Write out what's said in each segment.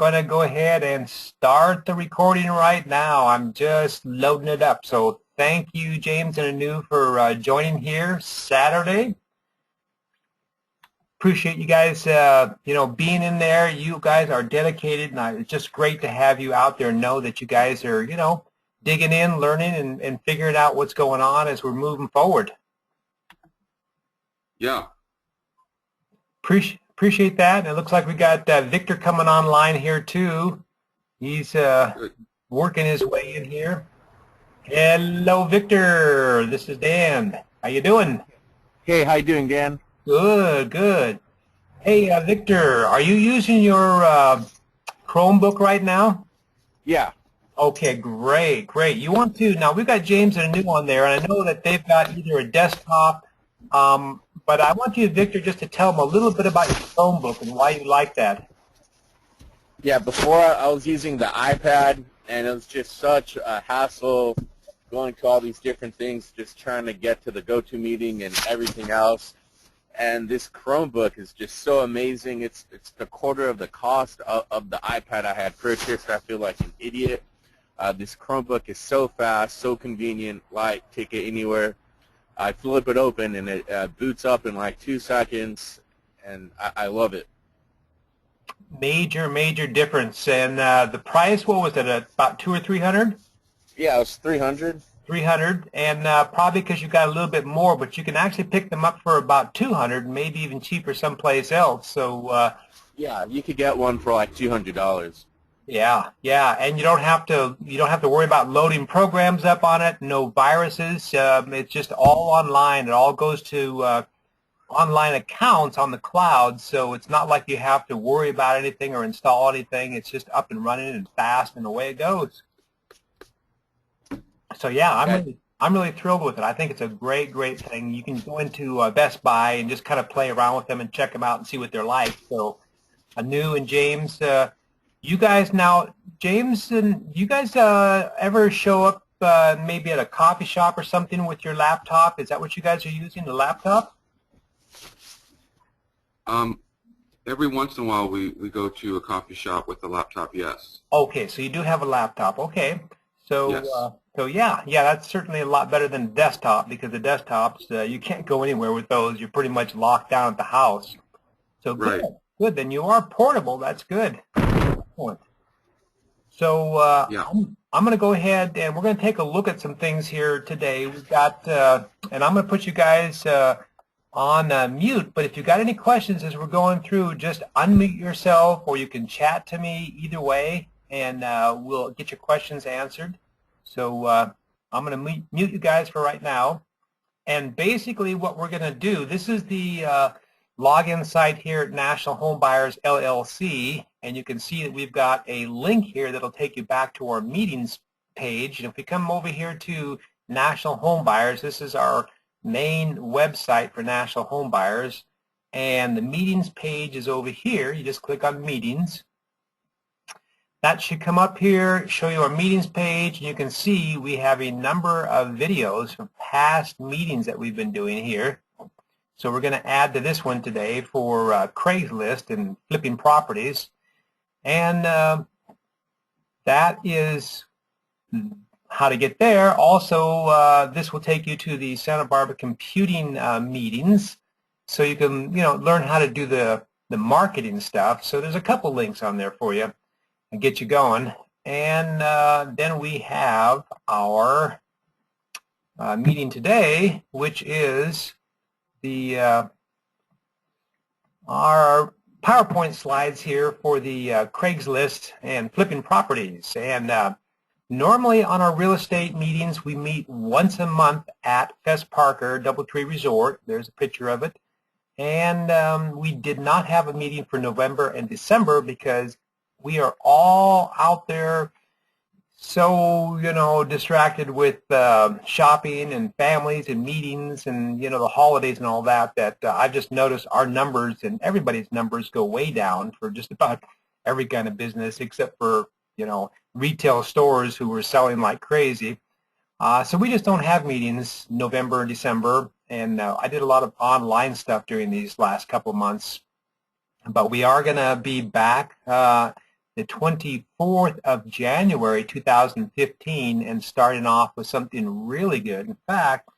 going to go ahead and start the recording right now. I'm just loading it up. So thank you, James and Anu, for joining here Saturday. Appreciate you guys, being in there. You guys are dedicated, and it's just great to have you out there and know that you guys are, digging in, learning, and figuring out what's going on as we're moving forward. Yeah. Appreciate that. And it looks like we got Victor coming online here too. He's working his way in here. Hello, Victor. This is Dan. How you doing? Hey, how you doing, Dan? Good, good. Hey, Victor, are you using your Chromebook right now? Yeah. Okay, great, great. You want to, now we've got James and Anu on there, and I know that they've got either a desktop, but I want you, Victor, just to tell them a little bit about your Chromebook and why you like that. Yeah, before I was using the iPad, and it was just such a hassle going to all these different things, just trying to get to the GoToMeeting and everything else. And this Chromebook is just so amazing. It's the quarter of the cost of the iPad I had purchased. I feel like an idiot. This Chromebook is so fast, so convenient, light, take it anywhere. I flip it open and it boots up in like 2 seconds, and I love it. Major difference. And the price, what was it, about $200 or $300? Yeah, it was $300. $300, and probably because you got a little bit more, but you can actually pick them up for about $200, maybe even cheaper someplace else. So yeah, you could get one for like $200. Yeah, and you don't have to worry about loading programs up on it. No viruses. It's just all online. It all goes to online accounts on the cloud, so it's not like you have to worry about anything or install anything. It's just up and running and fast, and away it goes. So yeah, I'm really thrilled with it. I think it's a great thing. You can go into Best Buy and just kind of play around with them and check them out and see what they're like. So Anu and James, you guys now, James, and you guys ever show up maybe at a coffee shop or something with your laptop? Is that what you guys are using, the laptop? Every once in a while we go to a coffee shop with a laptop, yes. Okay, so you do have a laptop. Okay. So, yes. So yeah, that's certainly a lot better than desktop, because the desktops, you can't go anywhere with those. You're pretty much locked down at the house. So good, right. Good. Then you are portable. That's good. Excellent. So yeah. I'm going to go ahead and we're going to take a look at some things here today. We've got, and I'm going to put you guys on mute, but if you've got any questions as we're going through, just unmute yourself, or you can chat to me either way, and we'll get your questions answered. So I'm going to mute you guys for right now. And basically what we're going to do, this is the login site here at National Home Buyers LLC, and you can see that we've got a link here that'll take you back to our meetings page. And if we come over here to National Home Buyers, this is our main website for National Home Buyers, and the meetings page is over here. You just click on meetings. That should come up here, show you our meetings page, and you can see we have a number of videos from past meetings that we've been doing here. So we're going to add to this one today for Craigslist and flipping properties. And that is how to get there. Also, this will take you to the Santa Barbara computing meetings, so you can learn how to do the marketing stuff. So there's a couple links on there for you and get you going. And then we have our meeting today, which is the our PowerPoint slides here for the Craigslist and flipping properties. And normally on our real estate meetings, we meet once a month at Fess Parker Doubletree Resort. There's a picture of it. And we did not have a meeting for November and December because we are all out there so, distracted with shopping and families and meetings and, the holidays and all that, that I've just noticed our numbers and everybody's numbers go way down for just about every kind of business except for, retail stores who were selling like crazy. So we just don't have meetings November and December, and I did a lot of online stuff during these last couple of months. But we are going to be back the 24th of January 2015 and starting off with something really good. In fact,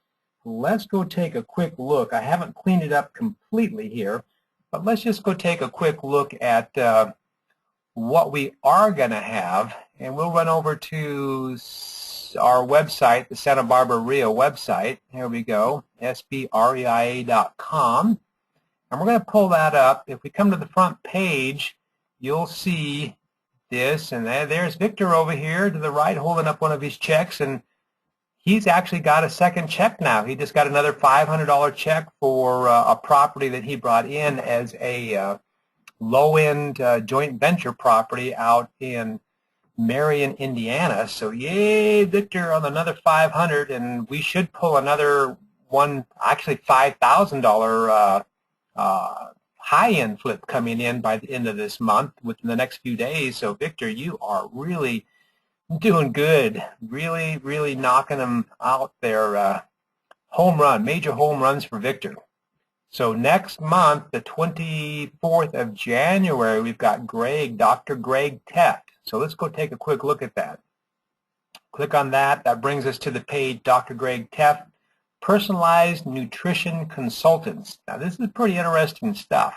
let's go take a quick look. I haven't cleaned it up completely here, but let's just go take a quick look at what we are going to have, and we'll run over to our website, the Santa Barbara RIA website. Here we go, sbreia.com, and we're going to pull that up. If we come to the front page, you'll see this, and there's Victor over here to the right holding up one of his checks, and he's actually got a second check now. He just got another $500 check for a property that he brought in as a low-end joint venture property out in Marion, Indiana. So yay, Victor, on another $500, and we should pull another one, actually $5,000 high-end flip coming in by the end of this month within the next few days. So Victor, you are really doing good, really knocking them out there. Home run, major home runs for Victor. So next month, the 24th of January, we've got Greg, Dr. Greg Teft. So let's go take a quick look at that. Click on that. That brings us to the page, Dr. Greg Teft, Personalized Nutrition Consultants. Now this is pretty interesting stuff.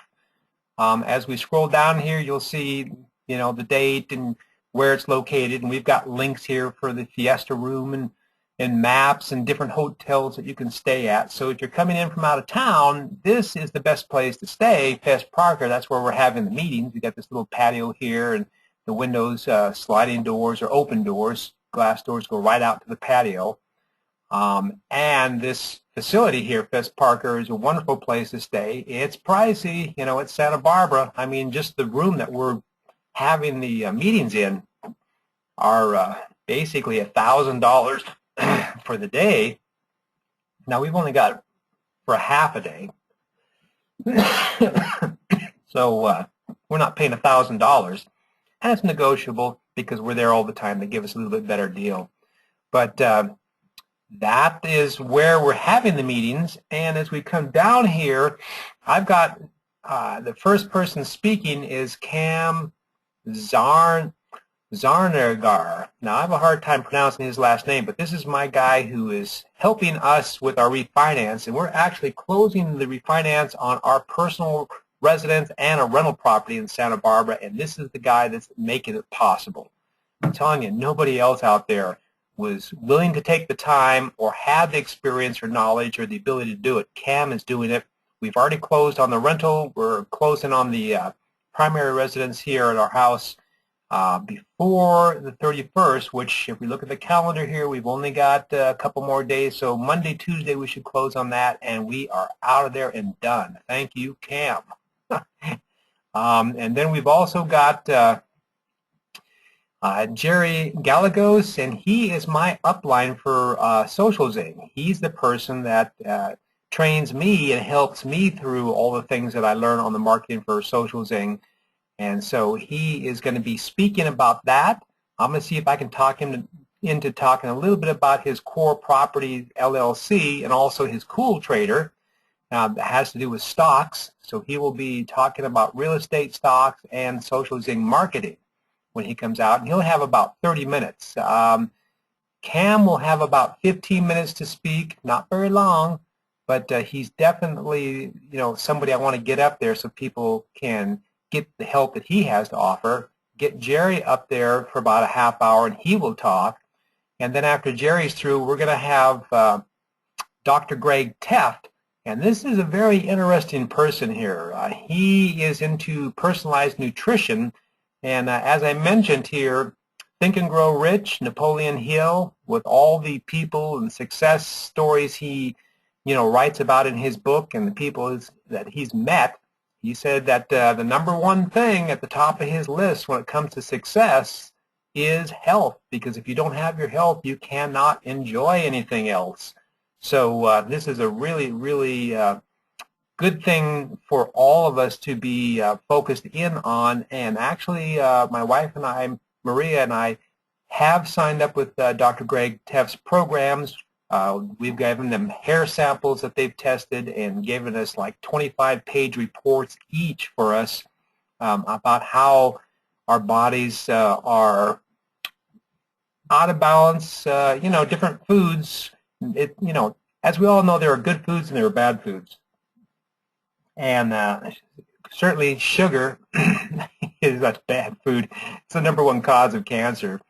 As we scroll down here, you'll see, the date and where it's located, and we've got links here for the Fiesta Room and maps and different hotels that you can stay at. So if you're coming in from out of town, this is the best place to stay, Fess Parker. That's where we're having the meetings. We've got this little patio here, and the windows, sliding doors or open doors, glass doors go right out to the patio. And this facility here, Fess Parker, is a wonderful place to stay. It's pricey, it's Santa Barbara. I mean, just the room that we're having the meetings in are basically $1,000 for the day. Now we've only got for a half a day, so we're not paying $1,000, and it's negotiable because we're there all the time. They give us a little bit better deal, but that is where we're having the meetings. And as we come down here, I've got the first person speaking is Cam Zarnagar. Now, I have a hard time pronouncing his last name, but this is my guy who is helping us with our refinance, and we're actually closing the refinance on our personal residence and a rental property in Santa Barbara, and this is the guy that's making it possible. I'm telling you, nobody else out there was willing to take the time or had the experience or knowledge or the ability to do it. Cam is doing it. We've already closed on the rental. We're closing on the primary residence here at our house before the 31st, which if we look at the calendar here, we've only got a couple more days. So Monday, Tuesday, we should close on that, and we are out of there and done. Thank you, Cam. And then we've also got Jerry Gallegos, and he is my upline for Social Zing. He's the person that trains me and helps me through all the things that I learn on the marketing for Social Zing. And so he is going to be speaking about that. I'm going to see if I can talk him into talking a little bit about his Core Property LLC and also his Cool Trader that has to do with stocks. So he will be talking about real estate stocks and Social Zing marketing when he comes out. And he'll have about 30 minutes. Cam will have about 15 minutes to speak, not very long, but he's definitely, somebody I want to get up there so people can get the help that he has to offer. Get Jerry up there for about a half hour, and he will talk. And then after Jerry's through, we're going to have Dr. Greg Teft. And this is a very interesting person here. He is into personalized nutrition. And as I mentioned here, Think and Grow Rich, Napoleon Hill, with all the people and success stories he writes about in his book and the people that he's met, he said that the number one thing at the top of his list when it comes to success is health, because if you don't have your health, you cannot enjoy anything else. So this is a really, really good thing for all of us to be focused in on. And actually, my wife and I, Maria and I, have signed up with Dr. Greg Teft's programs. We've given them hair samples that they've tested and given us like 25-page reports each for us about how our bodies are out of balance. You know, different foods, you know, as we all know, there are good foods and there are bad foods. And certainly sugar is a bad food. It's the #1 cause of cancer.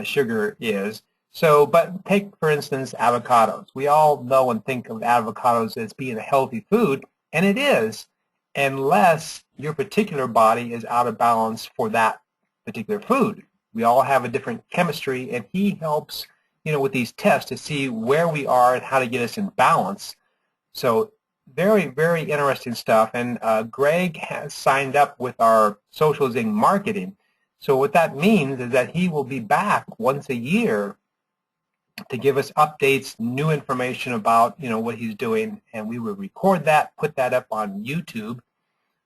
Sugar is. So, but take, for instance, avocados. We all know and think of avocados as being a healthy food, and it is, unless your particular body is out of balance for that particular food. We all have a different chemistry, and he helps, you know, with these tests to see where we are and how to get us in balance. So very, very interesting stuff. And Greg has signed up with our Social Zing marketing. So what that means is that he will be back once a year to give us updates, new information about, you know, what he's doing, and we will record that, put that up on YouTube.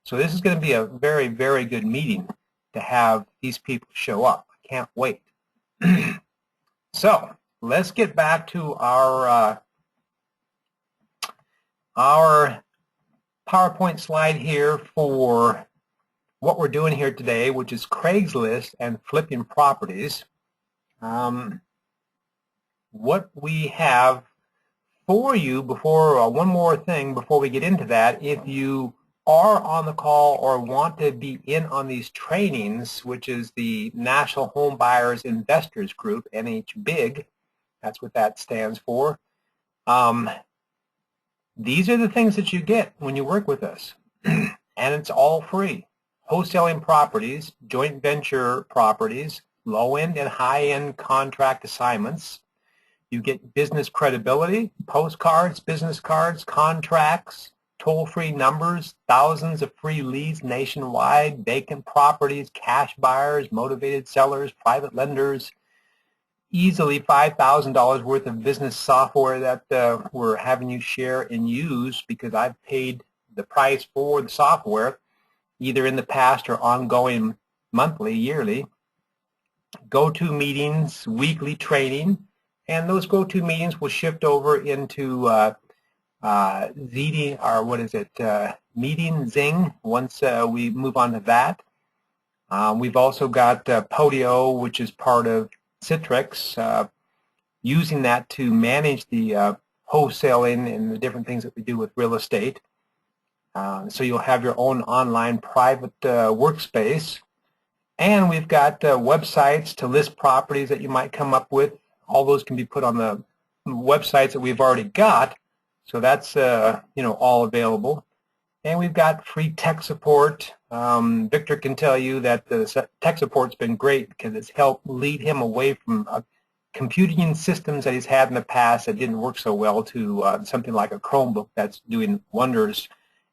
So this is going to be a very, very good meeting to have these people show up. I can't wait. So let's get back to our PowerPoint slide here for what we're doing here today, which is Craigslist and flipping properties. What we have for you before, one more thing before we get into that, if you are on the call or want to be in on these trainings, which is the National Home Buyers Investors Group, NHB, that's what that stands for. These are the things that you get when you work with us, and it's all free. Wholesaling properties, joint venture properties, low-end and high-end contract assignments. You get business credibility, postcards, business cards, contracts, toll-free numbers, thousands of free leads nationwide, vacant properties, cash buyers, motivated sellers, private lenders, easily $5,000 worth of business software that we're having you share and use because I've paid the price for the software, either in the past or ongoing monthly, yearly. Go-to meetings, weekly training, and those go-to meetings will shift over into ZD, or what is it, Meeting Zing, once we move on to that. We've also got Podio, which is part of Citrix, using that to manage the wholesaling and the different things that we do with real estate. So you'll have your own online private workspace. And we've got websites to list properties that you might come up with. All those can be put on the websites that we've already got. So that's you know, all available. And we've got free tech support. Victor can tell you that the tech support's been great because it's helped lead him away from computing systems that he's had in the past that didn't work so well to something like a Chromebook that's doing wonders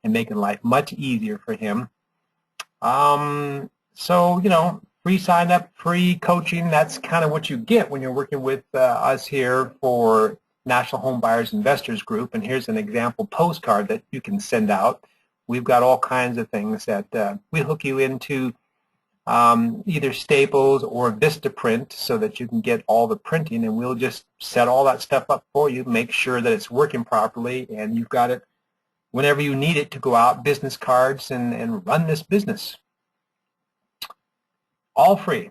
and making life much easier for him. So, you know, free sign up, free coaching, that's kind of what you get when you're working with us here for National Home Buyers Investors Group. And here's an example postcard that you can send out. We've got all kinds of things that we hook you into either Staples or Vistaprint so that you can get all the printing, and we'll just set all that stuff up for you, make sure that it's working properly, and you've got it whenever you need it to go out, business cards, and run this business. All free.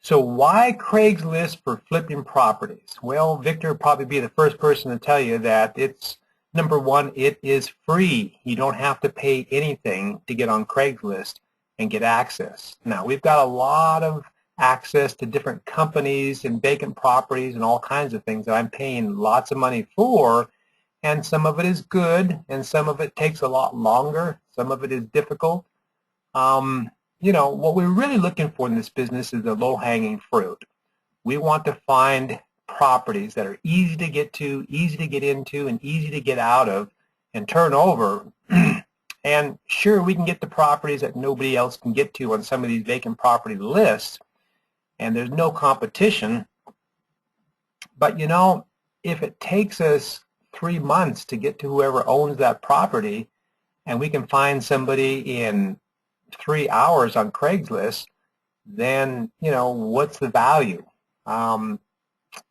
So why Craigslist for flipping properties? Well, Victor will probably be the first person to tell you that it's, #1, it is free. You don't have to pay anything to get on Craigslist and get access. Now, we've got a lot of access to different companies and vacant properties and all kinds of things that I'm paying lots of money for, and some of it is good, and some of it takes a lot longer. Some of it is difficult. You know, what we're really looking for in this business is the low-hanging fruit. We want to find properties that are easy to get to, easy to get into, and easy to get out of and turn over. And sure, we can get the properties that nobody else can get to on some of these vacant property lists, and there's no competition. But, you know, if it takes us 3 months to get to whoever owns that property, and we can find somebody in 3 hours on Craigslist, then, you know, what's the value?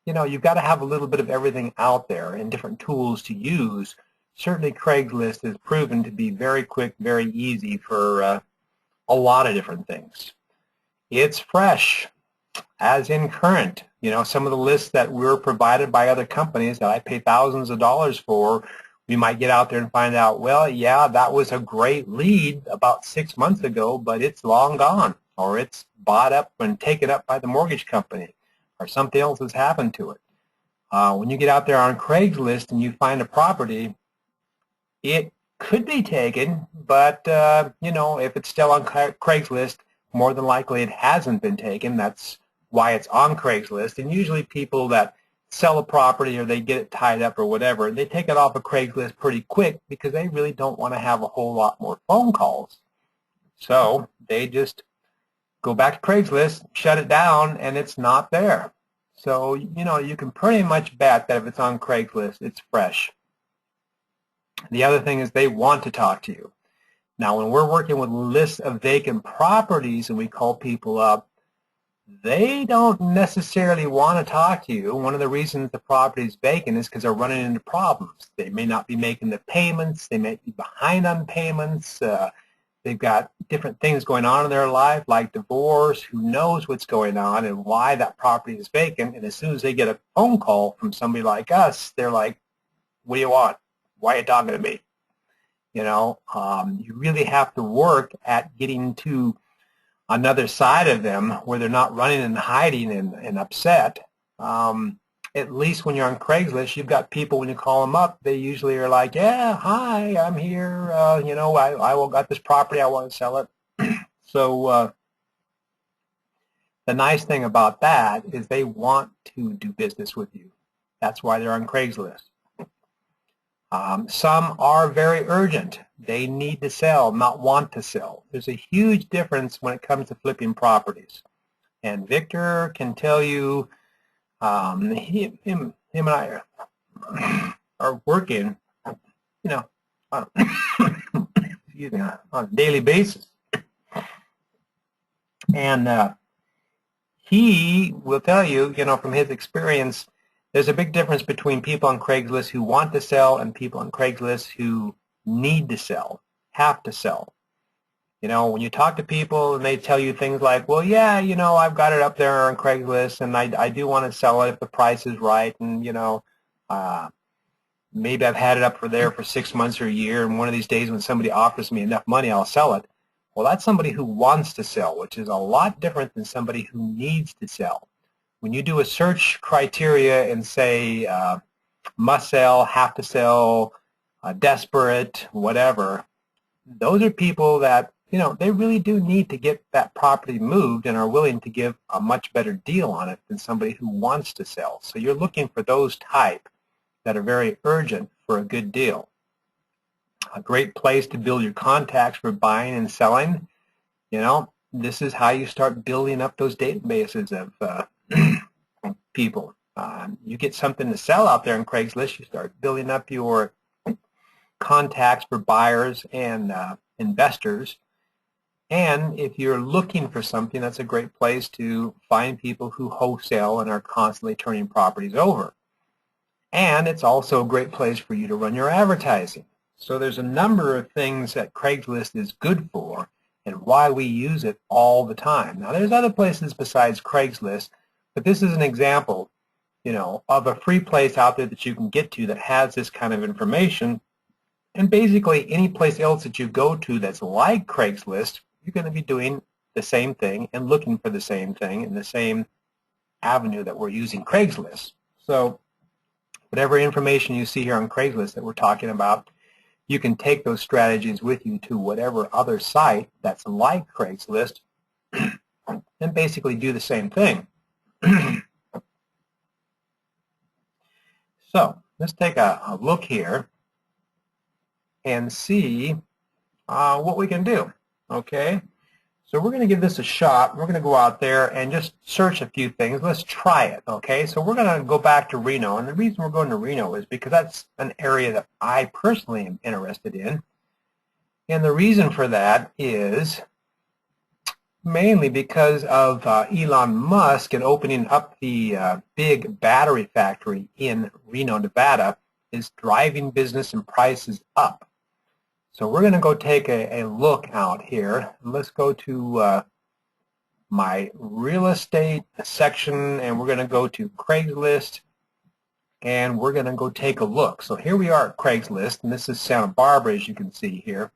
You know, you've got to have a little bit of everything out there and different tools to use. Certainly Craigslist has proven to be very quick, very easy for a lot of different things. it's fresh, as in current. You know, some of the lists that were provided by other companies that I pay thousands of dollars for, we might get out there and find out, well, yeah, that was a great lead about 6 months ago, but it's long gone, or it's bought up and taken up by the mortgage company, or something else has happened to it. When you get out there on Craigslist and you find a property, it could be taken, but, you know, if it's still on Craigslist, more than likely it hasn't been taken. That's why it's on Craigslist. And usually people that sell a property or they get it tied up or whatever, they take it off of Craigslist pretty quick because they really don't want to have a whole lot more phone calls. So they just go back to Craigslist, shut it down, and it's not there. So, you know, you can pretty much bet that if it's on Craigslist, it's fresh. The other thing is they want to talk to you. Now, when we're working with lists of vacant properties and we call people up, they don't necessarily want to talk to you. One of the reasons the property is vacant is because they're running into problems. They may not be making the payments. They may be behind on payments. They've got different things going on in their life, like divorce. Who knows what's going on and why that property is vacant. And as soon as they get a phone call from somebody like us, they're like, what do you want? Why are you talking to me? You know, you really have to work at getting to another side of them where they're not running and hiding and upset. At least when you're on Craigslist, you've got people, when you call them up, they usually are like, yeah, hi, I'm here. You know, I got this property. I want to sell it. So the nice thing about that is they want to do business with you. That's why they're on Craigslist. Some are very urgent. They need to sell, not want to sell. There's a huge difference when it comes to flipping properties. And Victor can tell you, him and I are working, you know, on, excuse me, on a daily basis. And he will tell you, you know, from his experience, there's a big difference between people on Craigslist who want to sell and people on Craigslist who need to sell, have to sell. You know, when you talk to people and they tell you things like, well, yeah, you know, I've got it up there on Craigslist and I do want to sell it if the price is right, and, you know, maybe I've had it up there for 6 months or a year, and one of these days when somebody offers me enough money, I'll sell it. Well, that's somebody who wants to sell, which is a lot different than somebody who needs to sell. When you do a search criteria and say must sell, have to sell, desperate, whatever, those are people that, you know, they really do need to get that property moved and are willing to give a much better deal on it than somebody who wants to sell. So you're looking for those type that are very urgent for a good deal. A great place to build your contacts for buying and selling, you know, this is how you start building up those databases of people. You get something to sell out there on Craigslist, you start building up your contacts for buyers and investors. And if you're looking for something, that's a great place to find people who wholesale and are constantly turning properties over. And it's also a great place for you to run your advertising. So there's a number of things that Craigslist is good for and why we use it all the time. Now, there's other places besides Craigslist, but this is an example, you know, of a free place out there that you can get to that has this kind of information. And basically, any place else that you go to that's like Craigslist, you're going to be doing the same thing and looking for the same thing in the same avenue that we're using Craigslist. So whatever information you see here on Craigslist that we're talking about, you can take those strategies with you to whatever other site that's like Craigslist and basically do the same thing. So let's take a look here and see what we can do. Okay, so we're going to give this a shot. We're going to go out there and just search a few things. Let's try it. Okay, so we're going to go back to Reno, and the reason we're going to Reno is because that's an area that I personally am interested in, and the reason for that is mainly because of Elon Musk and opening up the big battery factory in Reno, Nevada is driving business and prices up. So we're going to go take a look out here. Let's go to my real estate section, and we're going to go to Craigslist, and we're going to go take a look. So here we are at Craigslist, and this is Santa Barbara, as you can see here.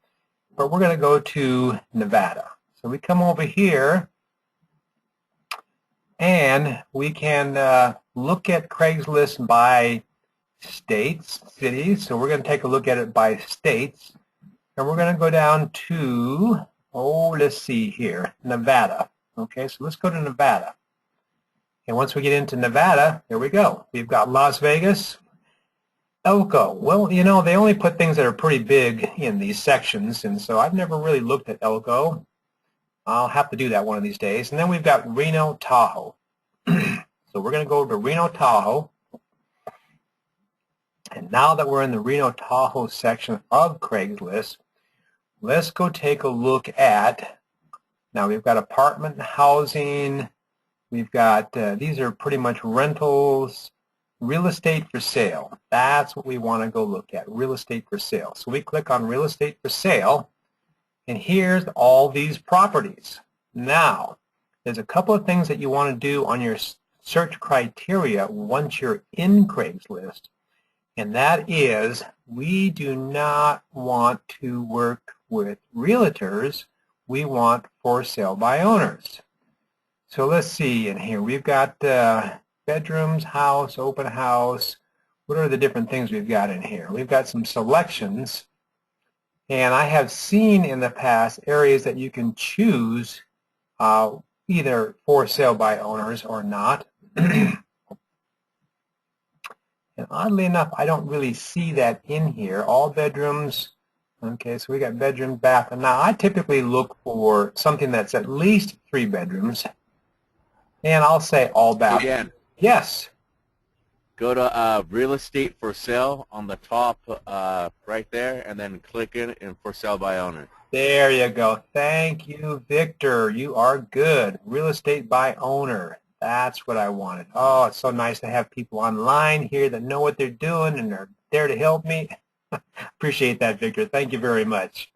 But we're going to go to Nevada. So we come over here, and we can look at Craigslist by states, cities. So we're going to take a look at it by states. And we're going to go down to, let's see here, Nevada. Okay, so let's go to Nevada. And once we get into Nevada, there we go. We've got Las Vegas, Elko. Well, you know, they only put things that are pretty big in these sections, and so I've never really looked at Elko. I'll have to do that one of these days. And then we've got Reno, Tahoe. So we're going to go to Reno, Tahoe. And now that we're in the Reno, Tahoe section of Craigslist, let's go take a look at, now we've got apartment housing, we've got, these are pretty much rentals, real estate for sale. That's what we want to go look at, real estate for sale. So we click on real estate for sale, and here's all these properties. Now, there's a couple of things that you want to do on your search criteria once you're in Craigslist. And that is, we do not want to work with realtors. We want for sale by owners. So let's see in here. We've got bedrooms, house, open house. What are the different things we've got in here? We've got some selections. And I have seen in the past areas that you can choose either for sale by owners or not. And oddly enough, I don't really see that in here. All bedrooms. Okay, so we got bedroom, bath. And now I typically look for something that's at least 3 bedrooms. And I'll say all bath. Again, Yes. go to real estate for sale on the top right there, and then click it and for sale by owner. There you go. Thank you, Victor. You are good. Real estate by owner. That's what I wanted. Oh, it's so nice to have people online here that know what they're doing and are there to help me. Appreciate that, Victor. Thank you very much.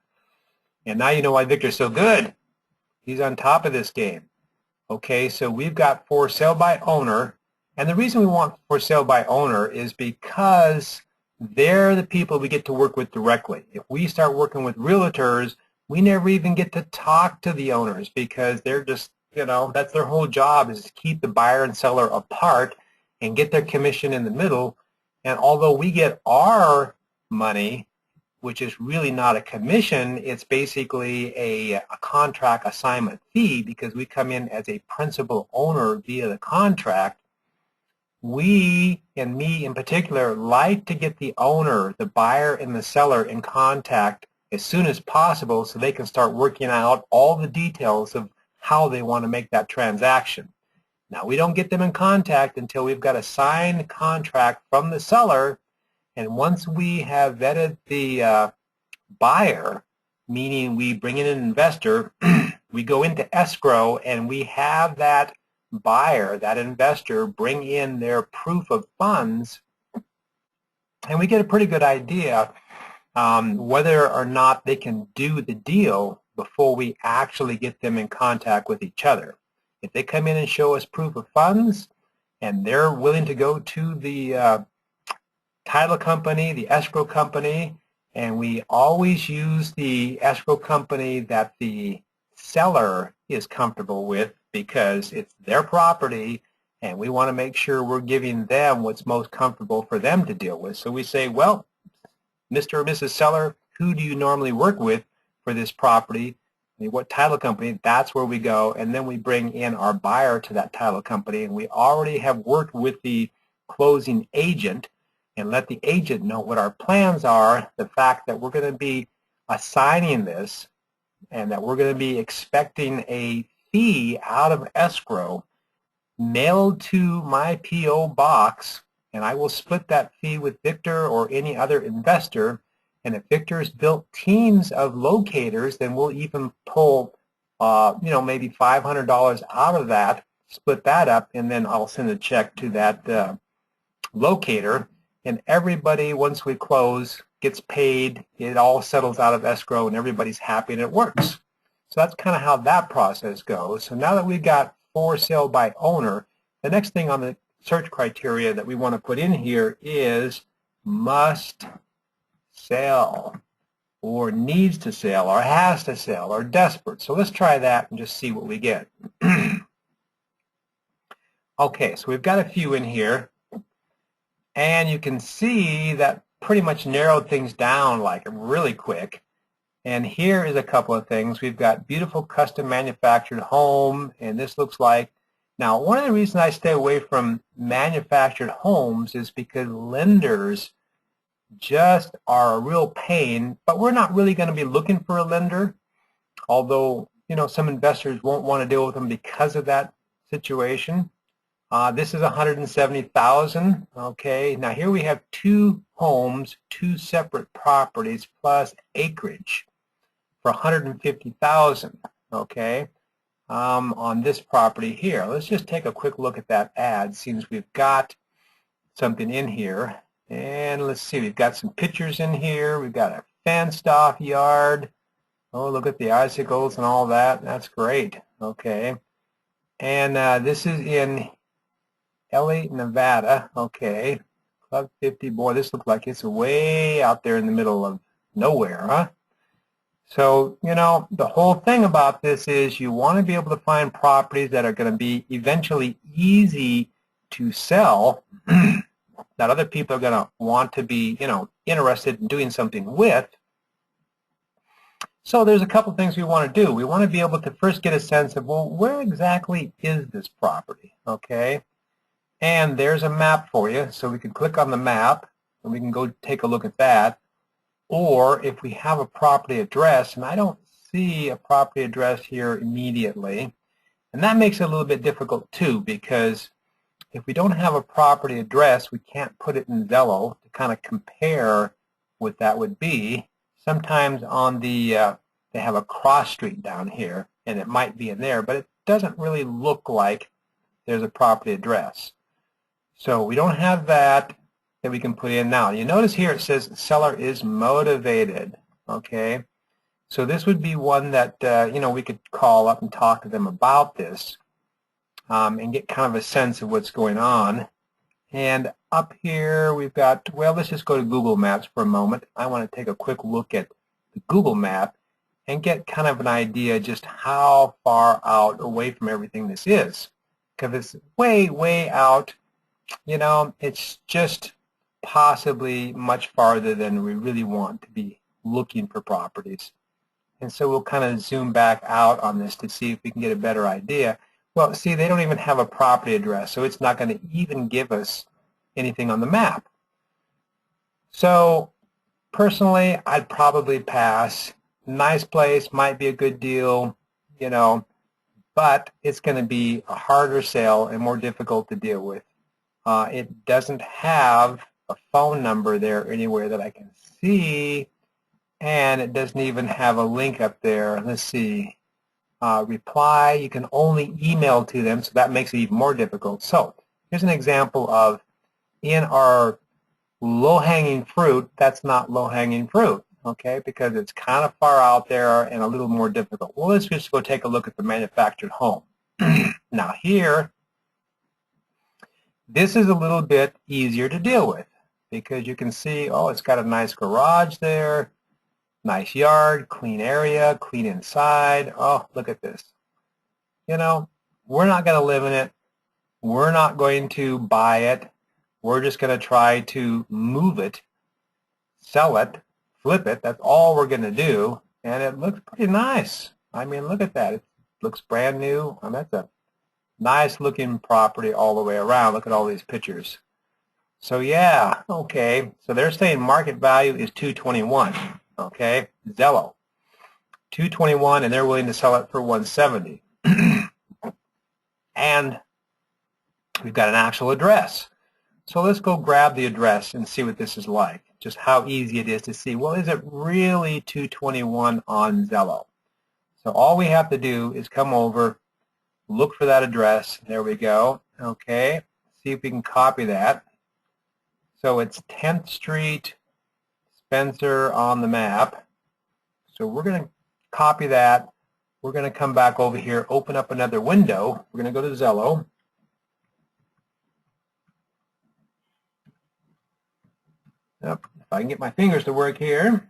And now you know why Victor's so good. He's on top of this game. Okay, so we've got for sale by owner. And the reason we want for sale by owner is because they're the people we get to work with directly. If we start working with realtors, we never even get to talk to the owners because they're just, you know, that's their whole job is to keep the buyer and seller apart and get their commission in the middle. And although we get our money, which is really not a commission, it's basically a contract assignment fee because we come in as a principal owner via the contract. We, and me in particular, like to get the owner, the buyer and the seller in contact as soon as possible so they can start working out all the details of how they want to make that transaction. Now, we don't get them in contact until we've got a signed contract from the seller, and once we have vetted the buyer, meaning we bring in an investor, we go into escrow and we have that buyer, that investor, bring in their proof of funds, and we get a pretty good idea whether or not they can do the deal before we actually get them in contact with each other. If they come in and show us proof of funds and they're willing to go to the title company, the escrow company, and we always use the escrow company that the seller is comfortable with because it's their property and we want to make sure we're giving them what's most comfortable for them to deal with. So we say, well, Mr. or Mrs. Seller, who do you normally work with for this property? What title company? That's where we go, and then we bring in our buyer to that title company, and we already have worked with the closing agent and let the agent know what our plans are, the fact that we're going to be assigning this and that we're going to be expecting a fee out of escrow mailed to my P.O. box, and I will split that fee with Victor or any other investor. And if Victor's built teams of locators, then we'll even pull, maybe $500 out of that, split that up, and then I'll send a check to that locator. And everybody, once we close, gets paid. It all settles out of escrow, and everybody's happy, and it works. So that's kind of how that process goes. So now that we've got for sale by owner, the next thing on the search criteria that we want to put in here is must sell, or needs to sell, or has to sell, or desperate. So let's try that and just see what we get. Okay, so we've got a few in here, and you can see that pretty much narrowed things down like really quick. And here is a couple of things. We've got beautiful custom manufactured home, and this looks like, now one of the reasons I stay away from manufactured homes is because lenders just are a real pain, but we're not really going to be looking for a lender, although, you know, some investors won't want to deal with them because of that situation. This is $170,000. Okay, now here we have 2 homes, 2 separate properties plus acreage for $150,000. Okay, on this property here. Let's just take a quick look at that ad. Seems we've got something in here, and let's see. We've got some pictures in here. We've got a fenced-off yard. Oh, look at the icicles and all that. That's great. Okay, and this is in LA, Nevada. Okay, Club 50. Boy, this looks like it's way out there in the middle of nowhere, huh? So, you know, the whole thing about this is you want to be able to find properties that are going to be eventually easy to sell, that other people are going to want to be, you know, interested in doing something with. So there's a couple things we want to do. We want to be able to first get a sense of, well, where exactly is this property? Okay. And there's a map for you, so we can click on the map and we can go take a look at that. Or if we have a property address, and I don't see a property address here immediately, and that makes it a little bit difficult too, because if we don't have a property address, we can't put it in Zillow to kind of compare what that would be. Sometimes on the, they have a cross street down here, and it might be in there, but it doesn't really look like there's a property address. So we don't have that we can put in now. You notice here it says seller is motivated. Okay, so this would be one that you know, we could call up and talk to them about this and get kind of a sense of what's going on. And up here we've got, well, let's just go to Google Maps for a moment. I want to take a quick look at the Google map and get kind of an idea just how far out away from everything this is. Because it's way, way out. You know, it's just possibly much farther than we really want to be looking for properties. And so we'll kind of zoom back out on this to see if we can get a better idea. Well, see, they don't even have a property address, so it's not going to even give us anything on the map. So personally, I'd probably pass. Nice place, might be a good deal, you know, but it's going to be a harder sale and more difficult to deal with. It doesn't have a phone number there anywhere that I can see, and it doesn't even have a link up there. Let's see. Reply, you can only email to them, so that makes it even more difficult. So here's an example of, in our low-hanging fruit, that's not low-hanging fruit, okay, because it's kind of far out there and a little more difficult. Well, let's just go take a look at the manufactured home. Now here, this is a little bit easier to deal with because you can see, oh, it's got a nice garage there, nice yard, clean area, clean inside. Oh, look at this. You know, we're not going to live in it. We're not going to buy it. We're just going to try to move it, sell it, flip it. That's all we're going to do. And it looks pretty nice. I mean, look at that. It looks brand new. I mean, that's a nice looking property all the way around. Look at all these pictures. So yeah, okay. So they're saying market value is $221. Okay, Zillow, $221, and they're willing to sell it for $170. And we've got an actual address. So let's go grab the address and see what this is like. Just how easy it is to see. Well, is it really $221 on Zillow? So all we have to do is come over, look for that address. There we go. Okay. See if we can copy that. So it's 10th Street, Spencer on the map. So we're going to copy that, we're going to come back over here, open up another window. We're going to go to Zello. Yep, if I can get my fingers to work here.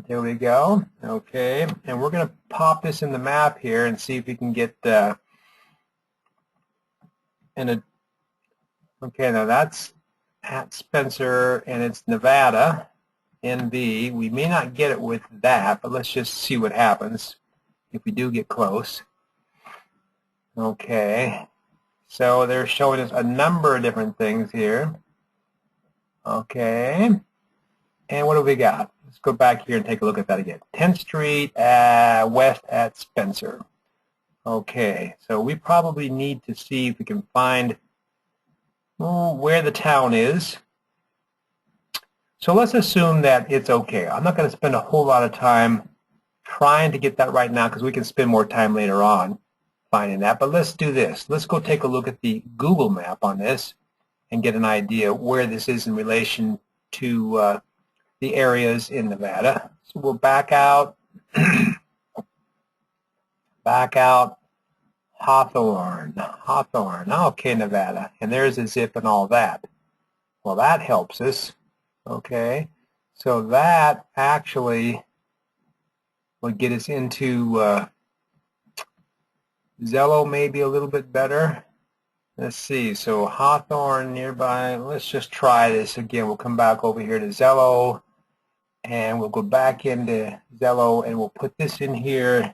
There we go. Okay, and we're going to pop this in the map here and see if we can get okay, now that's at Spencer and it's Nevada, NB. We may not get it with that, but let's just see what happens if we do get close. Okay, so they're showing us a number of different things here. Okay, and what do we got? Let's go back here and take a look at that again. 10th Street west at Spencer. Okay, so we probably need to see if we can find where the town is. So let's assume that it's okay. I'm not going to spend a whole lot of time trying to get that right now because we can spend more time later on finding that. But let's do this. Let's go take a look at the Google map on this and get an idea where this is in relation to the areas in Nevada. So we'll back out, Hawthorne, okay, Nevada, and there's a zip and all that. Well, that helps us, okay, so that actually would get us into Zello maybe a little bit better. Let's see, so Hawthorne nearby, let's just try this again. We'll come back over here to Zello, and we'll go back into Zello, and we'll put this in here,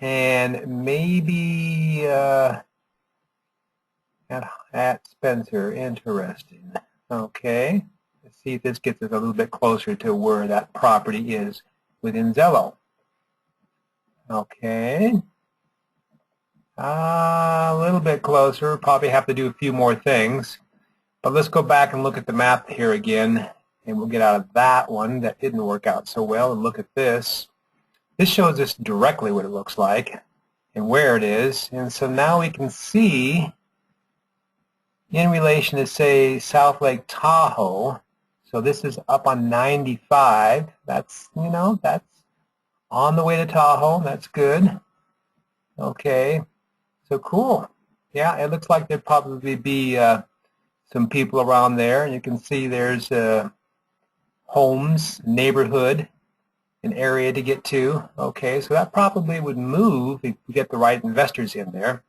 and maybe at Spencer. Interesting. Okay, let's see if this gets us a little bit closer to where that property is within Zello. Okay, a little bit closer. Probably have to do a few more things, but let's go back and look at the map here again. And we'll get out of that one that didn't work out so well and look at this. This shows us directly what it looks like and where it is. And so now we can see in relation to, say, South Lake Tahoe. So this is up on 95. That's, you know, that's on the way to Tahoe. That's good. Okay. So cool. Yeah, it looks like there'd probably be some people around there. And you can see there's homes, neighborhood, an area to get to. Okay, so that probably would move if we get the right investors in there.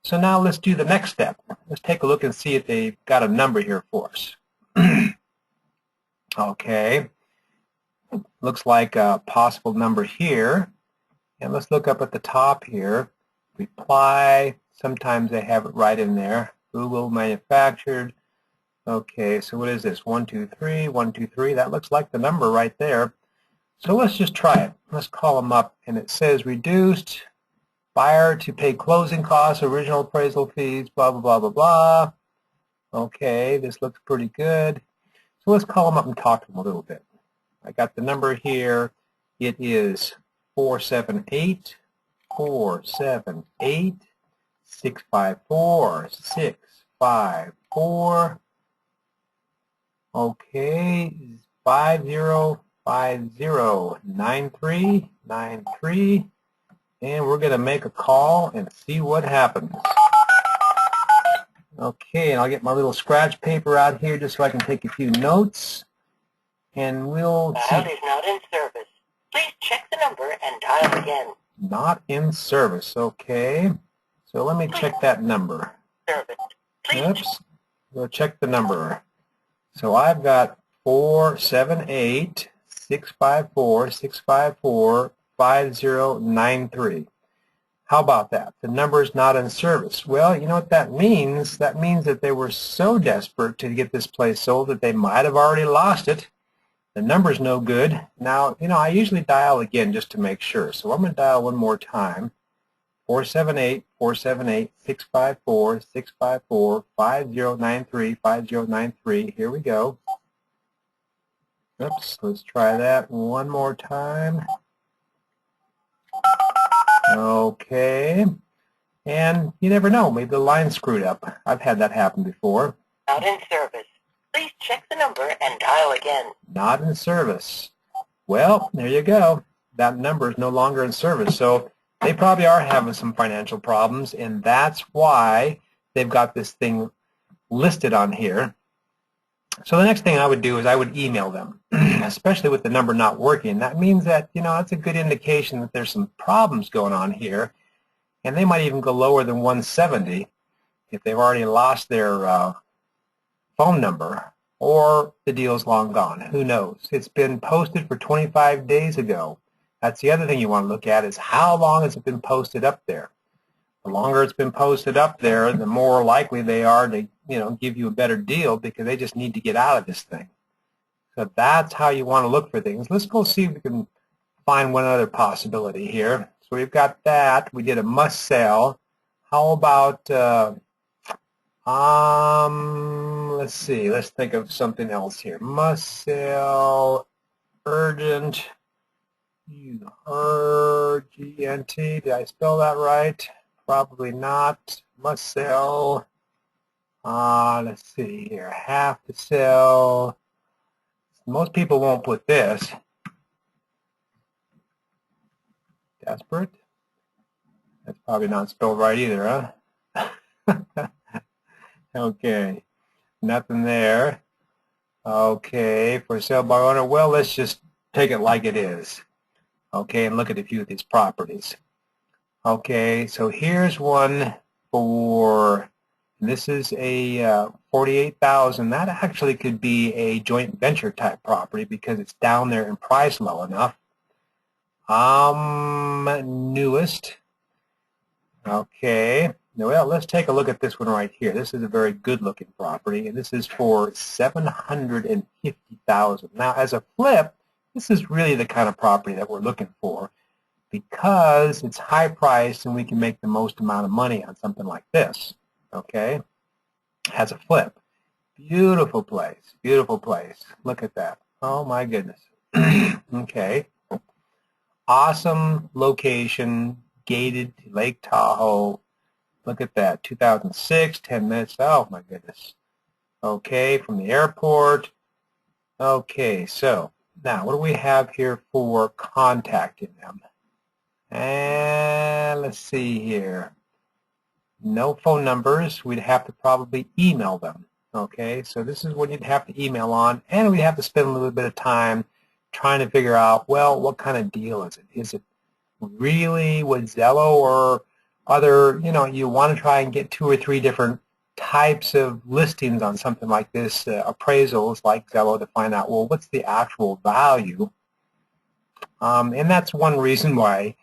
So now let's do the next step. Let's take a look and see if they've got a number here for us. Okay, looks like a possible number here. And let's look up at the top here. Reply, sometimes they have it right in there. Google manufactured. Okay, so what is this? 123, 123. That looks like the number right there. So let's just try it. Let's call them up, and it says reduced buyer to pay closing costs, original appraisal fees, blah, blah, blah, blah, blah. Okay, this looks pretty good. So let's call them up and talk to them a little bit. I got the number here. It is 478 654 654. Okay, 50509393, and we're going to make a call and see what happens. Okay, and I'll get my little scratch paper out here just so I can take a few notes, and we'll see. Dial is not in service. Please check the number and dial again. Not in service, okay. So let me check that number. Service. Please. Oops, we'll check the number. So I've got 478 654 654 5093. How about that? The number is not in service. Well, you know what that means? That means that they were so desperate to get this place sold that they might have already lost it. The number's no good. Now, you know, I usually dial again just to make sure. So I'm going to dial one more time. 478 478 654 654 5093 5093. Here we go. Oops, let's try that one more time. Okay. And you never know, maybe the line screwed up. I've had that happen before. Not in service. Please check the number and dial again. Not in service. Well, there you go. That number is no longer in service. So they probably are having some financial problems, and that's why they've got this thing listed on here. So the next thing I would do is I would email them, especially with the number not working. That means that, that's a good indication that there's some problems going on here, and they might even go lower than 170 if they've already lost their phone number, or the deal's long gone. Who knows? It's been posted for 25 days ago. That's the other thing you want to look at, is how long has it been posted up there. The longer it's been posted up there, the more likely they are to, give you a better deal, because they just need to get out of this thing. So that's how you want to look for things. Let's go see if we can find one other possibility here. So we've got that. We did a must sell. How about, let's see. Let's think of something else here. Must sell, urgent, urgent. Did I spell that right? Probably not. Must sell. Let's see here. Have to sell. Most people won't put this. Desperate. That's probably not spelled right either, huh? Okay. Nothing there. Okay. For sale by owner. Well, let's just take it like it is. Okay, and look at a few of these properties. Okay, so here's one for, this is a 48,000. That actually could be a joint venture type property because it's down there in price low enough. Newest. Okay, well, let's take a look at this one right here. This is a very good looking property, and this is for 750,000. Now, as a flip, this is really the kind of property that we're looking for, because it's high priced and we can make the most amount of money on something like this. Okay, has a flip. Beautiful place, beautiful place. Look at that. Oh my goodness. Okay, awesome location, gated to Lake Tahoe. Look at that. 2006, 10 minutes. Oh my goodness. Okay, from the airport. Okay, so now what do we have here for contacting them? And let's see here. No phone numbers. We'd have to probably email them. Okay, so this is what you'd have to email on, and we'd have to spend a little bit of time trying to figure out, well, what kind of deal is it? Is it really with Zillow or other, you want to try and get 2 or 3 different types of listings on something like this, appraisals like Zillow, to find out, well, what's the actual value? And that's one reason why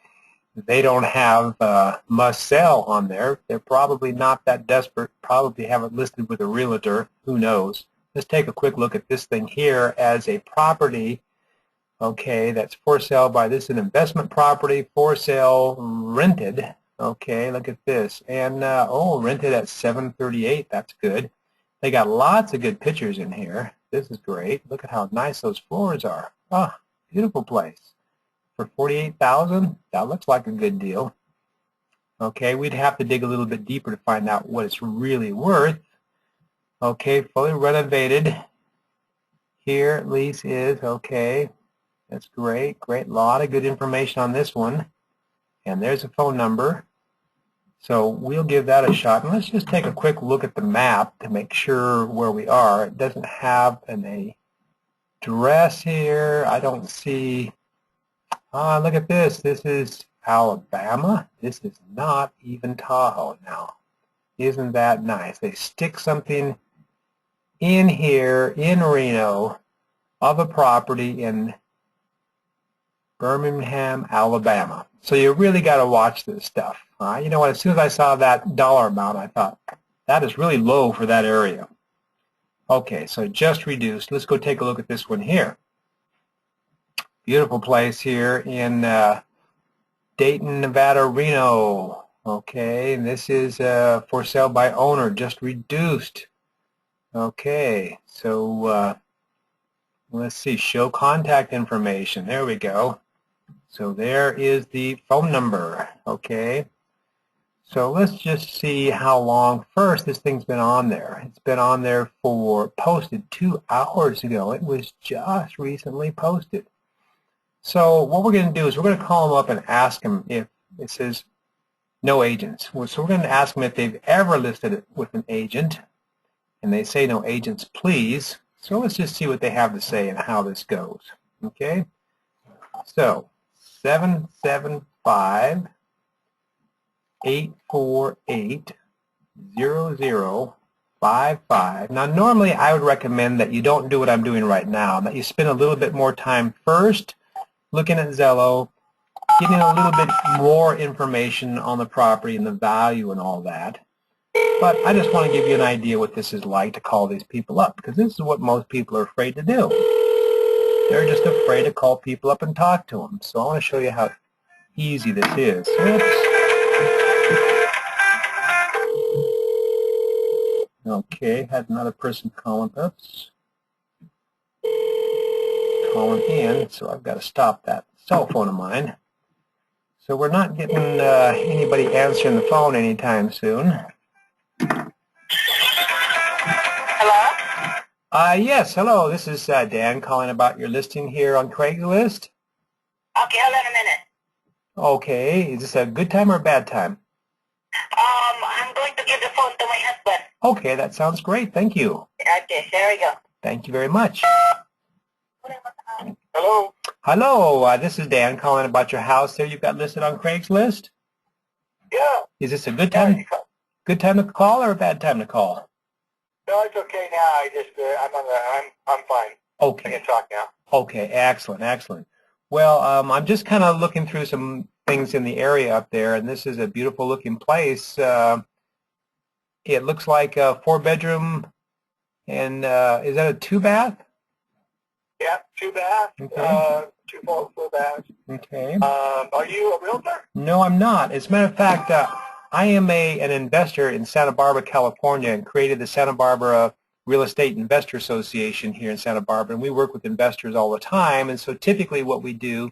they don't have must sell on there. They're probably not that desperate, probably have it listed with a realtor. Who knows? Let's take a quick look at this thing here as a property. Okay, that's for sale by, this is an investment property, for sale, rented. Okay, look at this. And, rented at $738. That's good. They got lots of good pictures in here. This is great. Look at how nice those floors are. Oh, beautiful place. For $48,000, that looks like a good deal. Okay, we'd have to dig a little bit deeper to find out what it's really worth. Okay, fully renovated. Here, lease is, okay. That's great, great. Lot of good information on this one. And there's a phone number. So we'll give that a shot. And let's just take a quick look at the map to make sure where we are. It doesn't have an address here. I don't see. Look at this. This is Alabama. This is not even Tahoe now. Isn't that nice? They stick something in here in Reno of a property in Birmingham, Alabama. So you really got to watch this stuff. You know what? As soon as I saw that dollar amount, I thought, that is really low for that area. Okay, so just reduced. Let's go take a look at this one here. Beautiful place here in Dayton, Nevada, Reno. Okay, and this is for sale by owner, just reduced. Okay, so let's see, show contact information. There we go. So there is the phone number. Okay, so let's just see how long. First, this thing's been on there. It's been on there for, posted 2 hours ago. It was just recently posted. So what we're going to do is we're going to call them up and ask them if it says no agents. So we're going to ask them if they've ever listed it with an agent, and they say no agents, please. So let's just see what they have to say and how this goes. Okay. So 775-848-0055. Now normally I would recommend that you don't do what I'm doing right now, that you spend a little bit more time first looking at Zillow, getting a little bit more information on the property and the value and all that. But I just want to give you an idea what this is like to call these people up, because this is what most people are afraid to do. They're just afraid to call people up and talk to them. So I want to show you how easy this is. Oops. Okay, had another person calling. Oops. Calling in, so I've got to stop that cell phone of mine. So we're not getting anybody answering the phone anytime soon. Hello? Yes, hello. This is Dan calling about your listing here on Craigslist. Okay, hold on a minute. Okay, is this a good time or a bad time? I'm going to give the phone to my husband. Okay, that sounds great. Thank you. Okay, there we go. Thank you very much. Hello? Hello, this is Dan calling about your house there you've got listed on Craigslist. Yeah. Is this a good time? Good time to call or a bad time to call? No, it's okay now. I'm fine. I Okay. can talk now. Okay, excellent, excellent. Well, I'm just kind of looking through some things in the area up there, and this is a beautiful looking place. It looks like a 4-bedroom, and is that a 2-bath? Yeah, 2 baths, Okay. 2 full baths. Okay. Are you a realtor? No, I'm not. As a matter of fact, I am an investor in Santa Barbara, California, and created the Santa Barbara Real Estate Investor Association here in Santa Barbara, and we work with investors all the time. And so typically what we do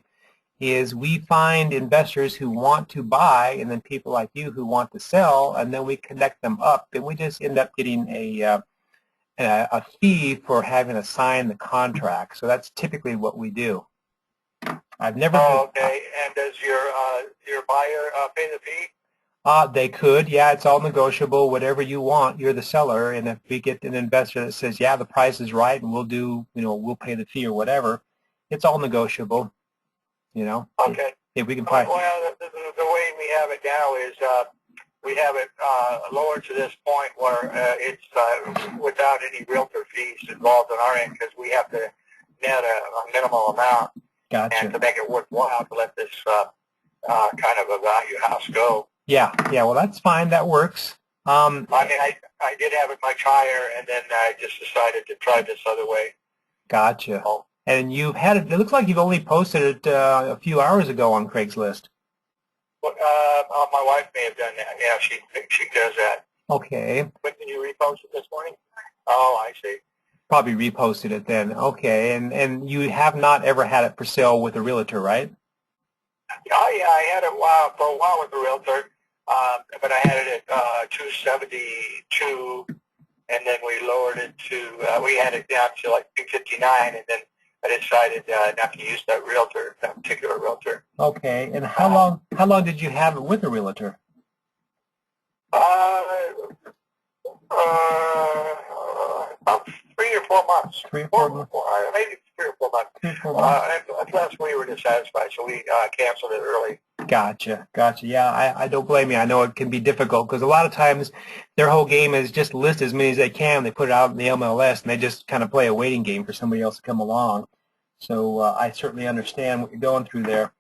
is we find investors who want to buy and then people like you who want to sell, and then we connect them up, and we just end up getting a fee for having to sign the contract. So that's typically what we do. I've never. Oh, okay. And does your buyer pay the fee? They could, yeah, it's all negotiable, whatever you want, you're the seller, and if we get an investor that says, yeah, the price is right and we'll do, we'll pay the fee or whatever, it's all negotiable, Okay. If we can find. Well, the way we have it now is we have it lowered to this point where it's without any realtor fees involved on our end, because we have to net a minimal amount. Gotcha. And to make it worthwhile to let this kind of a value house go. Yeah, well, that's fine, that works. I mean, I did have it much higher, and then I just decided to try this other way. Gotcha. Oh. And you've had it looks like you've only posted it a few hours ago on Craigslist. Well, my wife may have done that. Yeah, she does that. Okay. When did you repost it this morning? Oh, I see. Probably reposted it then. Okay, and you have not ever had it for sale with a realtor, right? Oh, yeah, I had it for a while with the realtor, but I had it at 272, and then we lowered it to, we had it down to like 259, and then I decided not to use that particular realtor. Okay, and how long did you have it with a realtor? About 3 or 4 months. 3 or 4 months. Maybe 3 or 4 months. 3 or 4 months. Unless we were dissatisfied, so we canceled it early. Gotcha. Yeah, I don't blame you. I know it can be difficult because a lot of times their whole game is just list as many as they can. They put it out in the MLS, and they just kind of play a waiting game for somebody else to come along. So I certainly understand what you're going through there.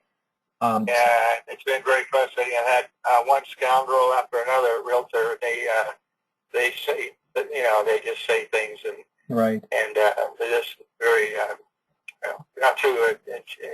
Yeah, it's been very frustrating. I had one scoundrel after another realtor. They say, they just say things, and right, and they're just very not too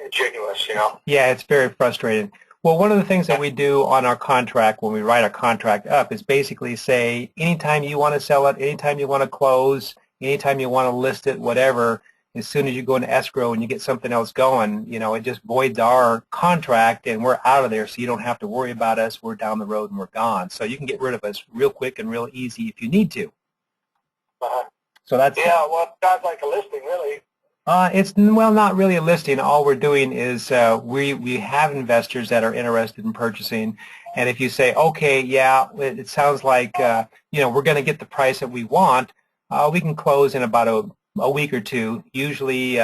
ingenuous, Yeah, it's very frustrating. Well, one of the things that we do on our contract when we write our contract up is basically say anytime you want to sell it, anytime you want to close, anytime you want to list it, whatever, as soon as you go into escrow and you get something else going, it just voids our contract and we're out of there, so you don't have to worry about us. We're down the road and we're gone. So you can get rid of us real quick and real easy if you need to. So that's... Yeah, well, it sounds like a listing, really. It's, well, not really a listing. All we're doing is we have investors that are interested in purchasing, and if you say, okay, yeah, it sounds like we're going to get the price that we want, we can close in about a week or two. Usually,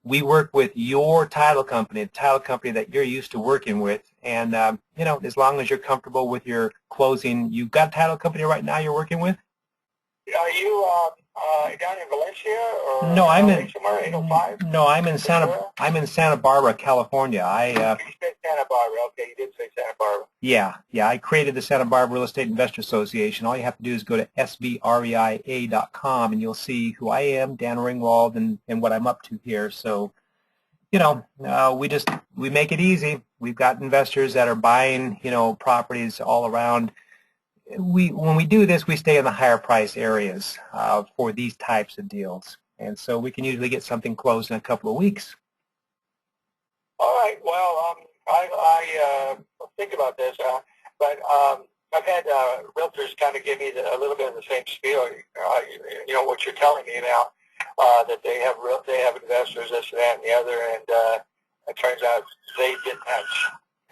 we work with your title company, the title company that you're used to working with, and as long as you're comfortable with your closing, you've got a title company right now you're working with? Are you down in Valencia or No, I'm in somewhere 805? no, I'm in Santa Barbara, California. You said Santa Barbara. Okay, you did say Santa Barbara. Yeah, I created the Santa Barbara Real Estate Investor Association. All you have to do is go to sbreia.com and you'll see who I am, Dan Ringwald, and what I'm up to here. So, we make it easy. We've got investors that are buying, properties all around. When we do this, we stay in the higher price areas for these types of deals. And so we can usually get something closed in a couple of weeks. All right. Well, I think about this, but I've had realtors kind of give me a little bit of the same spiel. What you're telling me now, that they have investors, this and that and the other, and it turns out they didn't have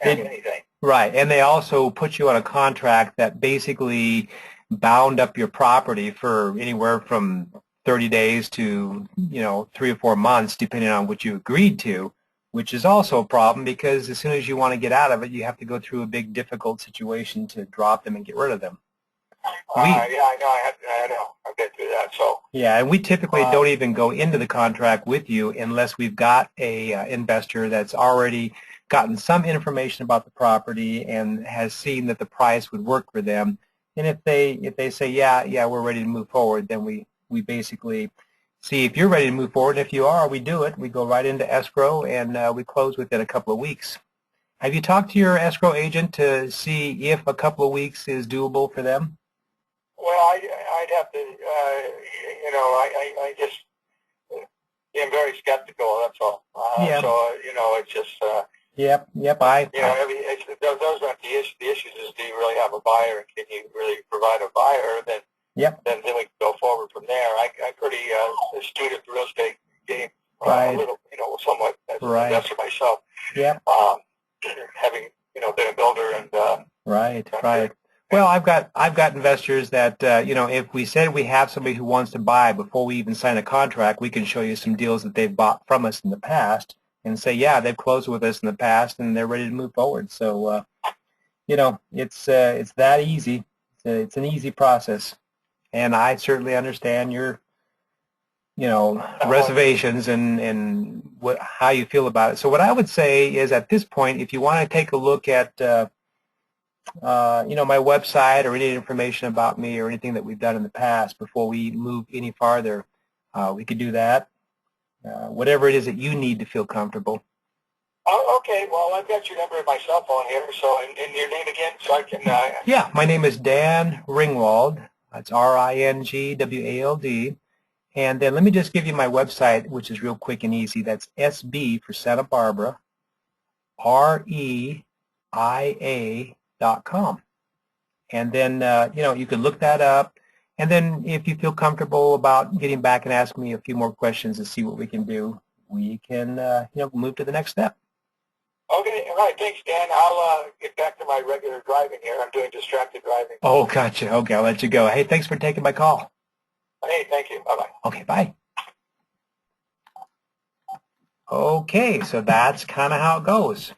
anything. Right, and they also put you on a contract that basically bound up your property for anywhere from 30 days to 3 or 4 months, depending on what you agreed to, which is also a problem because as soon as you want to get out of it, you have to go through a big, difficult situation to drop them and get rid of them. Yeah, I know. I've been through that. So yeah, and we typically don't even go into the contract with you unless we've got a investor that's already gotten some information about the property and has seen that the price would work for them. And if they say yeah we're ready to move forward, then we basically see if you're ready to move forward. If you are, we do it. We go right into escrow and we close within a couple of weeks. Have you talked to your escrow agent to see if a couple of weeks is doable for them? Well, I'd have to, I just am very skeptical. That's all. Yeah. So it's just. Yep. Those aren't the issues. The issues is, do you really have a buyer, and can you really provide a buyer? Then then we can go forward from there. I'm pretty astute at the real estate game, right. A little, somewhat as an investor myself. Yep. Having been a builder and. Right. Well, I've got investors that if we said we have somebody who wants to buy before we even sign a contract, we can show you some deals that they've bought from us in the past and say, yeah, they've closed with us in the past and they're ready to move forward. So, it's that easy. It's an easy process, and I certainly understand your reservations and how you feel about it. So what I would say is at this point, if you want to take a look at my website or any information about me or anything that we've done in the past before we move any farther, we could do that. Whatever it is that you need to feel comfortable. Oh, okay. Well, I've got your number in my cell phone here. So, and your name again, so I can. Yeah, my name is Dan Ringwald. That's Ringwald. And then let me just give you my website, which is real quick and easy. That's SB for Santa Barbara, REIA.com. And then, you can look that up. And then if you feel comfortable about getting back and asking me a few more questions to see what we can do, we can, move to the next step. Okay, all right. Thanks, Dan. I'll get back to my regular driving here. I'm doing distracted driving. Oh, gotcha. Okay, I'll let you go. Hey, thanks for taking my call. Hey, thank you. Bye-bye. Okay, bye. Okay, so that's kind of how it goes.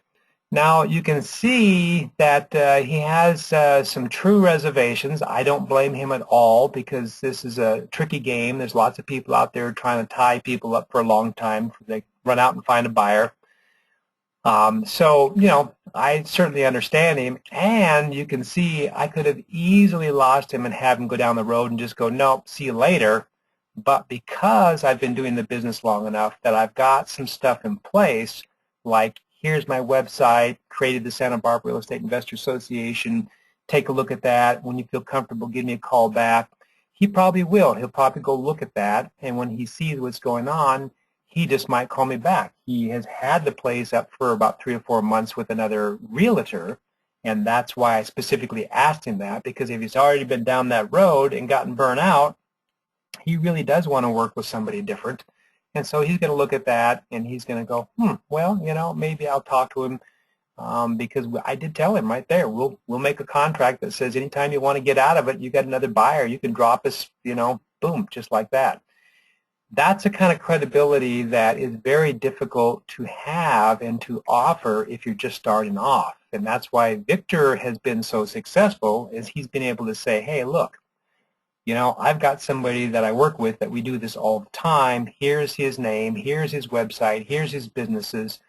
Now, you can see that he has some true reservations. I don't blame him at all because this is a tricky game. There's lots of people out there trying to tie people up for a long time. They run out and find a buyer. So, I certainly understand him. And you can see I could have easily lost him and have him go down the road and just go, nope, see you later. But because I've been doing the business long enough that I've got some stuff in place, like here's my website, created the Santa Barbara Real Estate Investor Association. Take a look at that. When you feel comfortable, give me a call back. He probably will. He'll probably go look at that. And when he sees what's going on, he just might call me back. He has had the place up for about 3 or 4 months with another realtor. And that's why I specifically asked him that, because if he's already been down that road and gotten burnt out, he really does want to work with somebody different. And so he's going to look at that and he's going to go, well, maybe I'll talk to him because I did tell him right there, we'll make a contract that says anytime you want to get out of it, you got another buyer, you can drop us, boom, just like that. That's a kind of credibility that is very difficult to have and to offer if you're just starting off. And that's why Victor has been so successful, is he's been able to say, hey, look, I've got somebody that I work with that we do this all the time. Here's his name. Here's his website. Here's his businesses.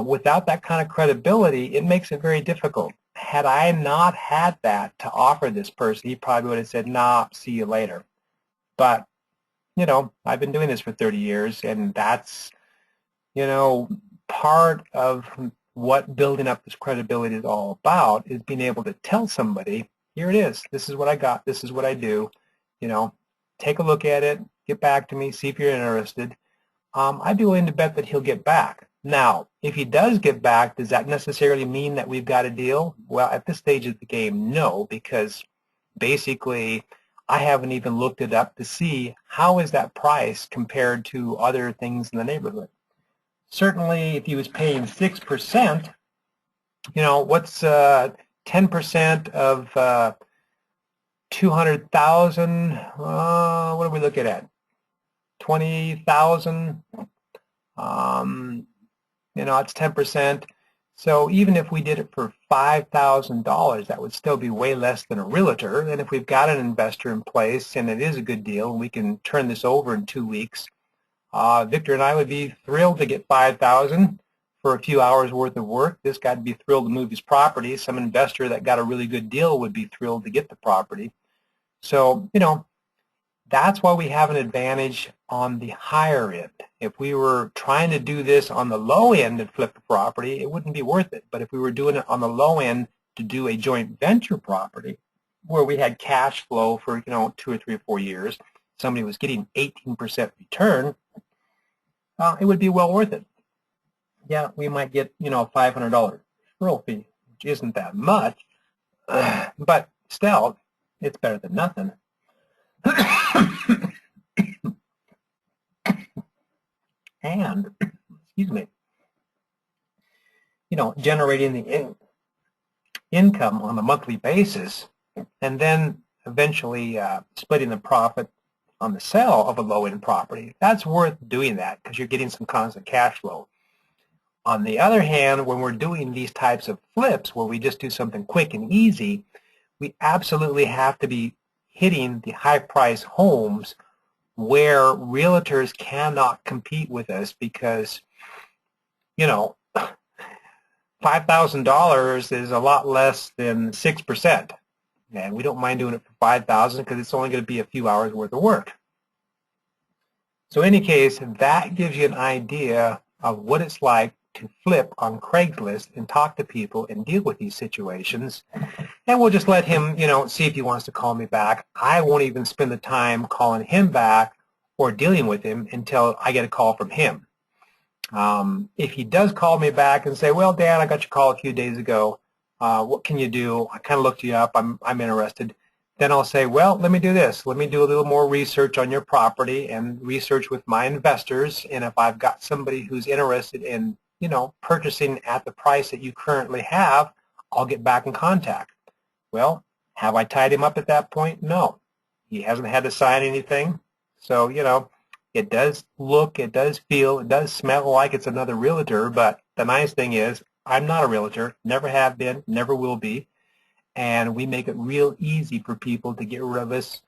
Without that kind of credibility, it makes it very difficult. Had I not had that to offer this person, he probably would have said, nah, see you later. But I've been doing this for 30 years, and that's, part of what building up this credibility is all about, is being able to tell somebody, here it is, this is what I got, this is what I do, take a look at it, get back to me, see if you're interested. I'd be willing to bet that he'll get back. Now, if he does get back, does that necessarily mean that we've got a deal? Well, at this stage of the game, no, because basically I haven't even looked it up to see how is that price compared to other things in the neighborhood. Certainly, if he was paying 6%, what's 10% of 200,000? What are we looking at? 20,000. It's 10%. So even if we did it for $5,000, that would still be way less than a realtor. And if we've got an investor in place and it is a good deal and we can turn this over in 2 weeks, Victor and I would be thrilled to get $5,000 for a few hours worth of work. This guy would be thrilled to move his property. Some investor that got a really good deal would be thrilled to get the property. So, that's why we have an advantage on the higher end. If we were trying to do this on the low end and flip the property, it wouldn't be worth it. But if we were doing it on the low end to do a joint venture property where we had cash flow for, 2 or 3 or 4 years, somebody was getting 18% return, it would be well worth it. Yeah, we might get, a $500 referral fee, which isn't that much, but still, it's better than nothing. And, excuse me, generating the income on a monthly basis and then eventually splitting the profit on the sale of a low-end property, that's worth doing that because you're getting some constant cash flow. On the other hand, when we're doing these types of flips where we just do something quick and easy, we absolutely have to be hitting the high-price homes where realtors cannot compete with us because, $5,000 is a lot less than 6%. And we don't mind doing it for $5,000 because it's only going to be a few hours worth of work. So in any case, that gives you an idea of what it's like to flip on Craigslist and talk to people and deal with these situations. And we'll just let him, see if he wants to call me back. I won't even spend the time calling him back or dealing with him until I get a call from him. If he does call me back and say, well, Dan, I got your call a few days ago. What can you do? I kind of looked you up. I'm interested. Then I'll say, well, let me do this. Let me do a little more research on your property and research with my investors. And if I've got somebody who's interested in, purchasing at the price that you currently have, I'll get back in contact. Well, have I tied him up at that point? No. He hasn't had to sign anything. So, it does look, it does feel, it does smell like it's another realtor, but the nice thing is I'm not a realtor, never have been, never will be, and we make it real easy for people to get rid of us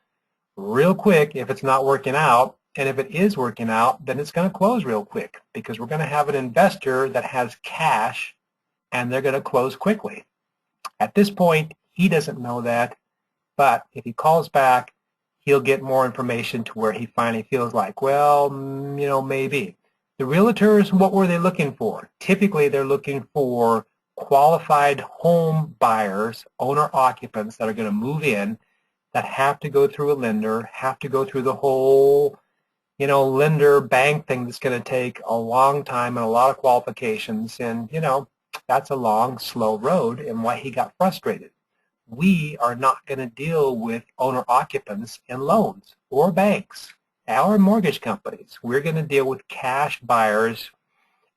real quick if it's not working out, and if it is working out, then it's going to close real quick because we're going to have an investor that has cash and they're going to close quickly. At this point, he doesn't know that, but if he calls back, he'll get more information to where he finally feels like, well, maybe. The realtors, what were they looking for? Typically, they're looking for qualified home buyers, owner-occupants that are going to move in, that have to go through a lender, have to go through the whole, lender bank thing that's going to take a long time and a lot of qualifications. And, that's a long, slow road and why he got frustrated. we are not going to deal with owner-occupants and loans or banks or mortgage companies. We're going to deal with cash buyers,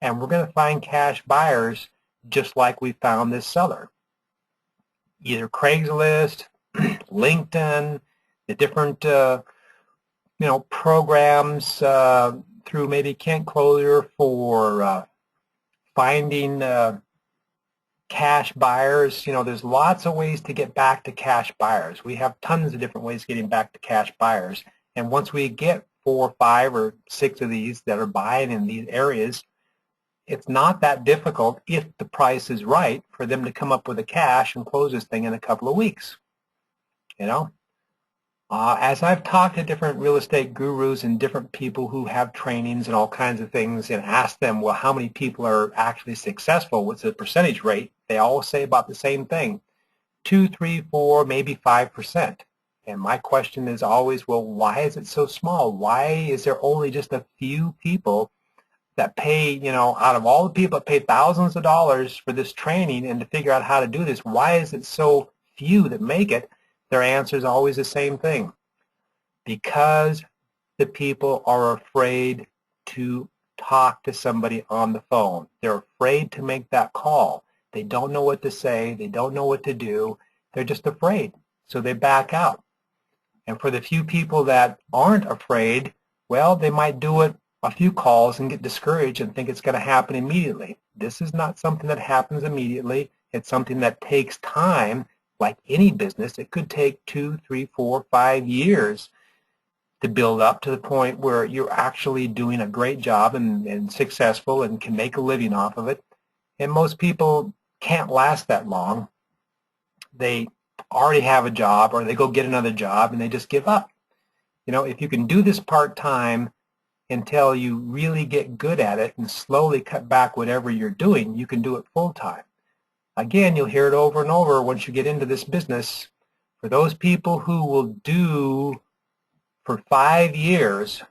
and we're going to find cash buyers just like we found this seller. Either Craigslist, LinkedIn, the different programs through maybe Kent Closure for finding cash buyers. There's lots of ways to get back to cash buyers. We have tons of different ways of getting back to cash buyers. And once we get 4, 5, or 6 of these that are buying in these areas, it's not that difficult if the price is right for them to come up with the cash and close this thing in a couple of weeks. As I've talked to different real estate gurus and different people who have trainings and all kinds of things and asked them, well, how many people are actually successful? What's the percentage rate? They all say about the same thing, 2, 3, 4, maybe 5%. And my question is always, well, why is it so small? Why is there only just a few people that pay, out of all the people that pay thousands of dollars for this training and to figure out how to do this, why is it so few that make it? Their answer is always the same thing. Because the people are afraid to talk to somebody on the phone. They're afraid to make that call. They don't know what to say. They don't know what to do. They're just afraid. So they back out. And for the few people that aren't afraid, well, they might do it a few calls and get discouraged and think it's going to happen immediately. This is not something that happens immediately. It's something that takes time. Like any business, it could take 2, 3, 4, 5 years to build up to the point where you're actually doing a great job and successful and can make a living off of it. And most people can't last that long. They already have a job, or they go get another job and they just give up. If you can do this part-time until you really get good at it and slowly cut back whatever you're doing, you can do it full-time. Again, you'll hear it over and over once you get into this business. For those people who will do for 5 years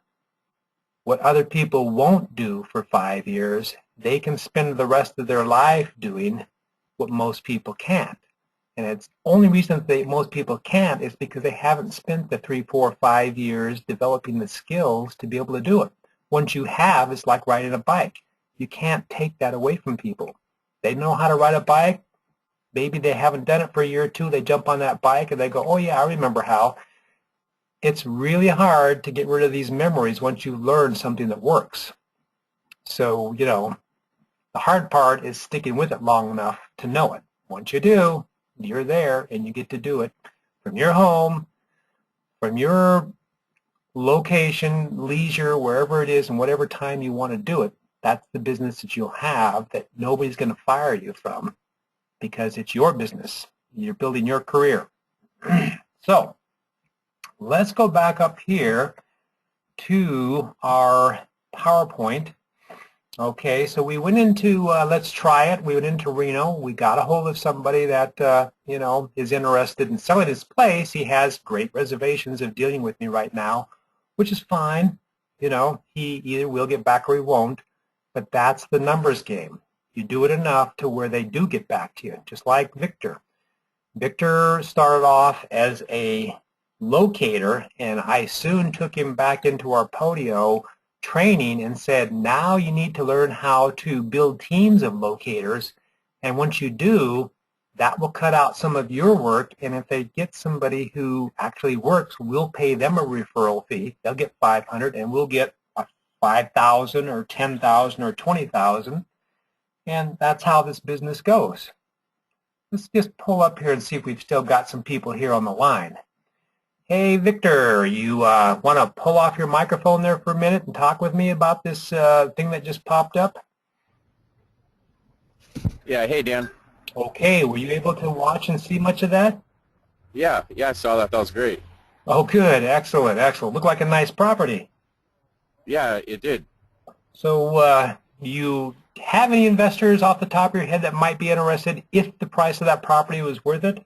what other people won't do for 5 years, they can spend the rest of their life doing what most people can't. And it's only reason that most people can't is because they haven't spent the 3, 4, 5 years developing the skills to be able to do it. Once you have, it's like riding a bike. You can't take that away from people. They know how to ride a bike. Maybe they haven't done it for a year or two. They jump on that bike and they go, oh yeah, I remember how. It's really hard to get rid of these memories once you learn something that works. So, the hard part is sticking with it long enough to know it. Once you do, you're there and you get to do it from your home, from your location, leisure, wherever it is, and whatever time you want to do it. That's the business that you'll have that nobody's going to fire you from because it's your business. You're building your career. So let's go back up here to our PowerPoint. Okay, so we went into, let's try it. We went into Reno. We got a hold of somebody that, is interested in selling his place. He has great reservations of dealing with me right now, which is fine. He either will get back or he won't. But that's the numbers game. You do it enough to where they do get back to you, just like Victor. Victor started off as a locator, and I soon took him back into our Podio training and said, now you need to learn how to build teams of locators, and once you do, that will cut out some of your work, and if they get somebody who actually works, we'll pay them a referral fee. They'll get $500, and we'll get $5,000 or $10,000 or $20,000, and that's how this business goes. Let's just pull up here and see if we've still got some people here on the line. Hey, Victor, you want to pull off your microphone there for a minute and talk with me about this thing that just popped up? Yeah, hey, Dan. Okay, were you able to watch and see much of that? Yeah, I saw that. That was great. Oh, good. Excellent, excellent. Looked like a nice property. Yeah, it did. So you have any investors off the top of your head that might be interested if the price of that property was worth it?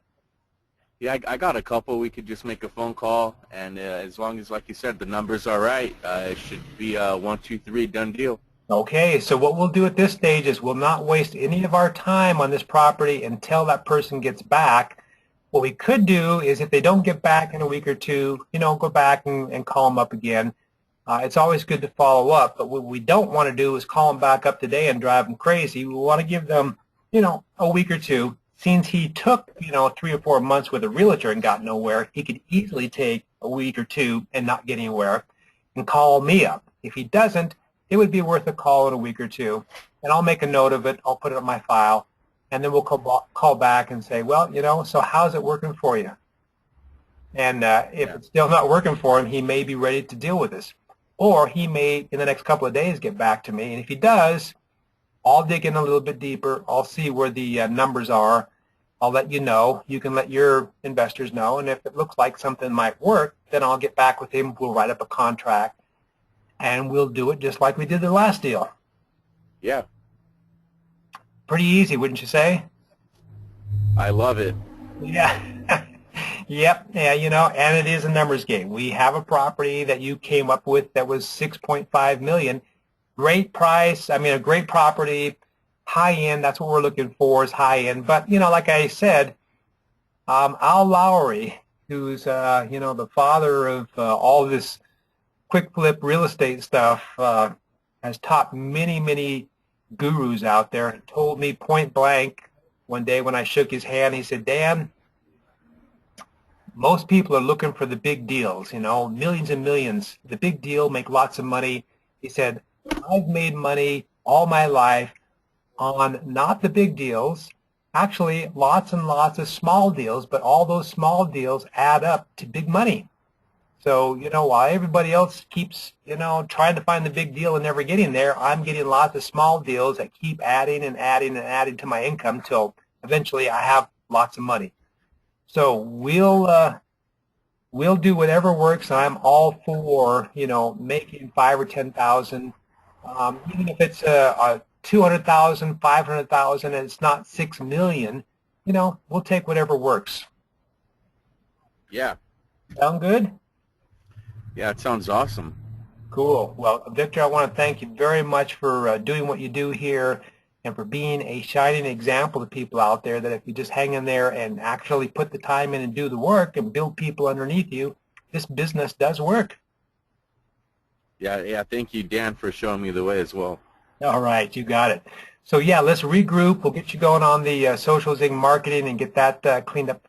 Yeah, I got a couple. We could just make a phone call, and as long as, like you said, the numbers are right, it should be a 1, 2, 3 done deal. Okay, so what we'll do at this stage is we'll not waste any of our time on this property until that person gets back. What we could do is if they don't get back in a week or two, go back and call them up again. It's always good to follow up, but what we don't want to do is call them back up today and drive them crazy. We want to give them, a week or two. Since he took, 3 or 4 months with a realtor and got nowhere, he could easily take a week or two and not get anywhere and call me up. If he doesn't, it would be worth a call in a week or two, and I'll make a note of it. I'll put it on my file, and then we'll call back and say, well, so how's it working for you? And if it's still not working for him, he may be ready to deal with this. Or he may, in the next couple of days, get back to me. And if he does, I'll dig in a little bit deeper. I'll see where the numbers are. I'll let you know. You can let your investors know. And if it looks like something might work, then I'll get back with him. We'll write up a contract, and we'll do it just like we did the last deal. Yeah. Pretty easy, wouldn't you say? I love it. Yeah. Yep. Yeah, and it is a numbers game. We have a property that you came up with that was $6.5 million. Great price. I mean, a great property, high end. That's what we're looking for, is high end. But, like I said, Al Lowry, who's, the father of all this quick flip real estate stuff, has taught many, many gurus out there, and told me point blank one day when I shook his hand, he said, Dan, most people are looking for the big deals, millions and millions. The big deal, make lots of money. He said, I've made money all my life on not the big deals, actually lots and lots of small deals, but all those small deals add up to big money. So, while everybody else keeps, trying to find the big deal and never getting there, I'm getting lots of small deals that keep adding and adding and adding to my income till eventually I have lots of money. So we'll do whatever works. I'm all for, making 5 or 10,000, even if it's a 200,000, 500,000, and it's not 6 million. We'll take whatever works. Yeah. Sound good? Yeah, it sounds awesome. Cool. Well, Victor, I want to thank you very much for doing what you do here, and for being a shining example to people out there that if you just hang in there and actually put the time in and do the work and build people underneath you, this business does work. Yeah. Thank you, Dan, for showing me the way as well. All right, you got it. So yeah, let's regroup. We'll get you going on the social zing marketing and get that cleaned up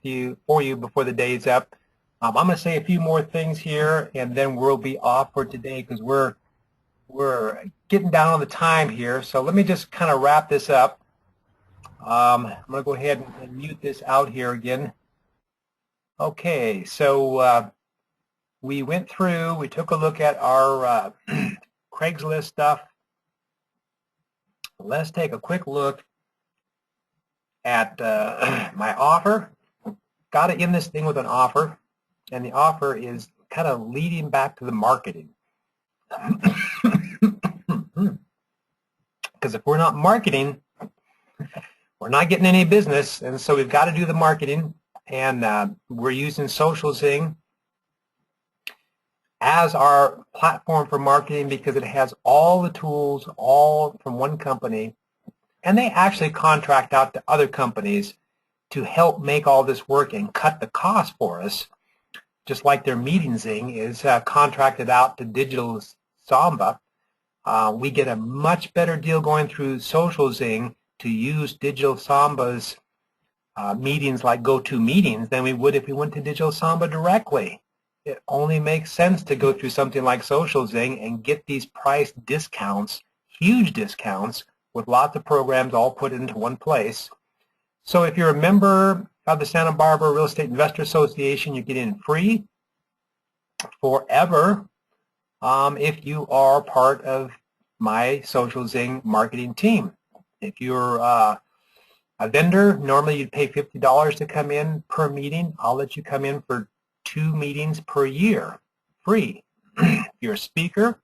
for you before the day is up. I'm going to say a few more things here, and then we'll be off for today because we're getting down on the time here. So let me just kind of wrap this up. I'm going to go ahead and mute this out here again. Okay, so we went through, we took a look at our Craigslist stuff. Let's take a quick look at my offer. Got to end this thing with an offer, and the offer is kind of leading back to the marketing. Because if we're not marketing, we're not getting any business, and so we've got to do the marketing, and we're using Social Zing as our platform for marketing because it has all the tools all from one company, and they actually contract out to other companies to help make all this work and cut the cost for us, just like their Meeting Zing is contracted out to Digital Samba. We get a much better deal going through Social Zing to use Digital Samba's meetings like GoToMeetings than we would if we went to Digital Samba directly. It only makes sense to go through something like Social Zing and get these price discounts, huge discounts, with lots of programs all put into one place. So if you're a member of the Santa Barbara Real Estate Investor Association, you get in free forever if you are part of my Social Zing marketing team. If you're a vendor, normally you'd pay $50 to come in per meeting. I'll let you come in for 2 meetings per year, free. If you're a speaker,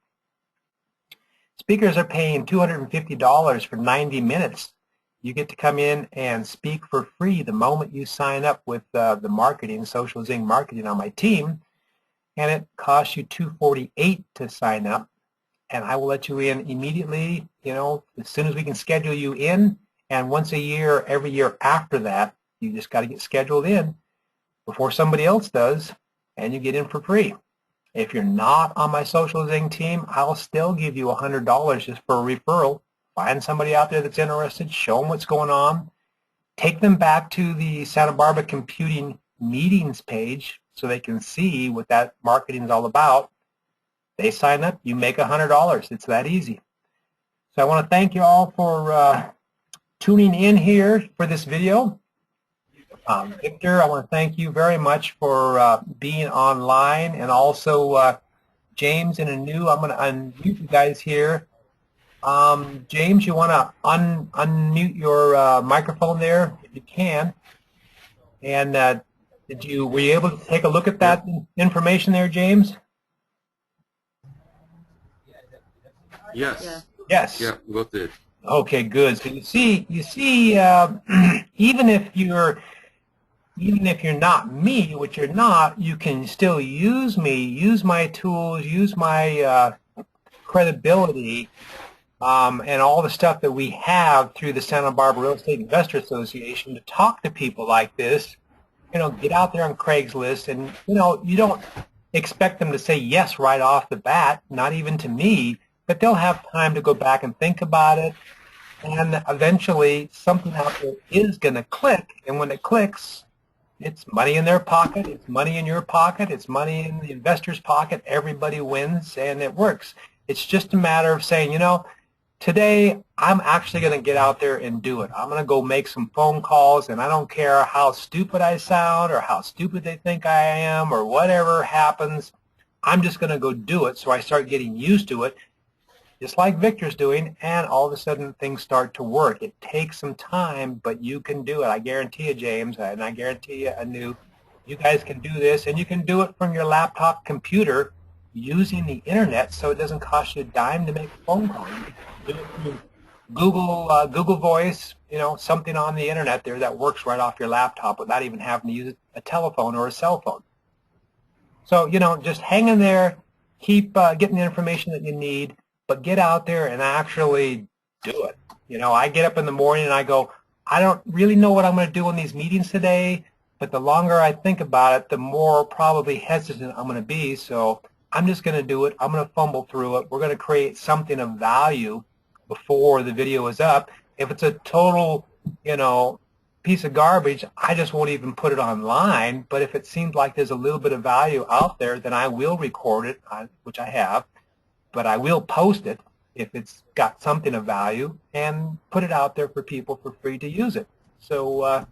speakers are paying $250 for 90 minutes. You get to come in and speak for free the moment you sign up with the marketing, Social Zing marketing on my team, and it costs you $248 to sign up, and I will let you in immediately, as soon as we can schedule you in, and once a year, every year after that, you just got to get scheduled in. before somebody else does, and you get in for free. If you're not on my Social Zing team, I'll still give you $100 just for a referral. Find somebody out there that's interested, show them what's going on, take them back to the Santa Barbara Computing meetings page so they can see what that marketing is all about. They sign up, you make $100. It's that easy. So I want to thank you all for tuning in here for this video. Victor, I want to thank you very much for being online, and also James and Anu. I'm going to unmute you guys here. James, you want to unmute your microphone there if you can? And were you able to take a look at that information there, James? Yes. Yeah. Yes. Yeah, we both did. Okay, good. So you see, even if you're not me, which you're not, you can still use me, use my tools, use my credibility, and all the stuff that we have through the Santa Barbara Real Estate Investor Association to talk to people like this. You know, get out there on Craigslist, and you don't expect them to say yes right off the bat, not even to me, but they'll have time to go back and think about it, and eventually something out there is going to click, and when it clicks, it's money in their pocket, it's money in your pocket, it's money in the investor's pocket. Everybody wins, and it works. It's just a matter of saying, today I'm actually going to get out there and do it. I'm going to go make some phone calls, and I don't care how stupid I sound or how stupid they think I am or whatever happens. I'm just going to go do it. So I start getting used to it, just like Victor's doing, and all of a sudden things start to work. It takes some time, but you can do it. I guarantee you, James, and I guarantee you, Anu, you guys can do this, and you can do it from your laptop computer using the internet, so it doesn't cost you a dime to make a phone call. You can do it through Google Voice, something on the internet there that works right off your laptop without even having to use a telephone or a cell phone. So, just hang in there, keep getting the information that you need, but get out there and actually do it. I get up in the morning and I go, I don't really know what I'm going to do in these meetings today, but the longer I think about it, the more probably hesitant I'm going to be. So I'm just going to do it. I'm going to fumble through it. We're going to create something of value before the video is up. If it's a total, piece of garbage, I just won't even put it online. But if it seems like there's a little bit of value out there, then I will record it, which I have. But I will post it if it's got something of value and put it out there for people for free to use it. So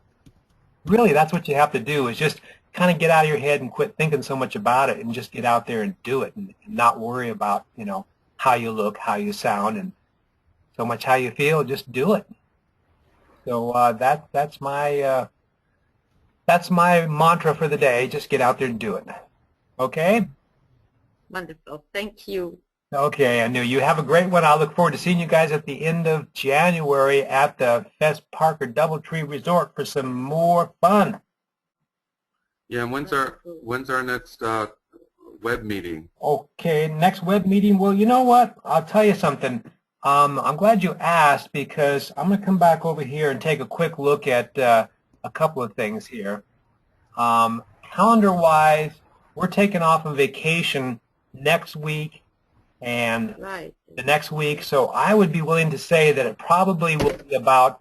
really, that's what you have to do, is just kind of get out of your head and quit thinking so much about it, and just get out there and do it, and not worry about how you look, how you sound, and so much how you feel. Just do it. So that's my mantra for the day. Just get out there and do it. Okay. Wonderful. Thank you. Okay, Anu, you have a great one. I look forward to seeing you guys at the end of January at the Fess Parker Doubletree Resort for some more fun. Yeah, and when's our next web meeting? Okay, next web meeting. Well, you know what? I'll tell you something. I'm glad you asked, because I'm going to come back over here and take a quick look at a couple of things here. Calendar-wise, we're taking off on vacation next week and the next week, so I would be willing to say that it probably will be about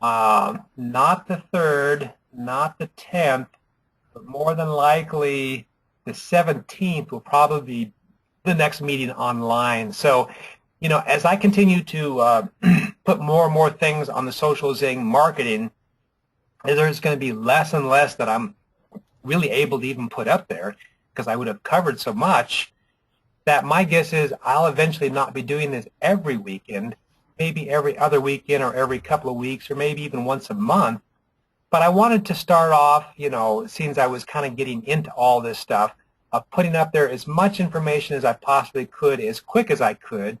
not the 3rd, not the 10th, but more than likely the 17th will probably be the next meeting online. So, as I continue to put more and more things on the Social Zing marketing, there's going to be less and less that I'm really able to even put up there, because I would have covered so much that my guess is I'll eventually not be doing this every weekend, maybe every other weekend or every couple of weeks, or maybe even once a month. But I wanted to start off, since I was kind of getting into all this stuff, of putting up there as much information as I possibly could, as quick as I could,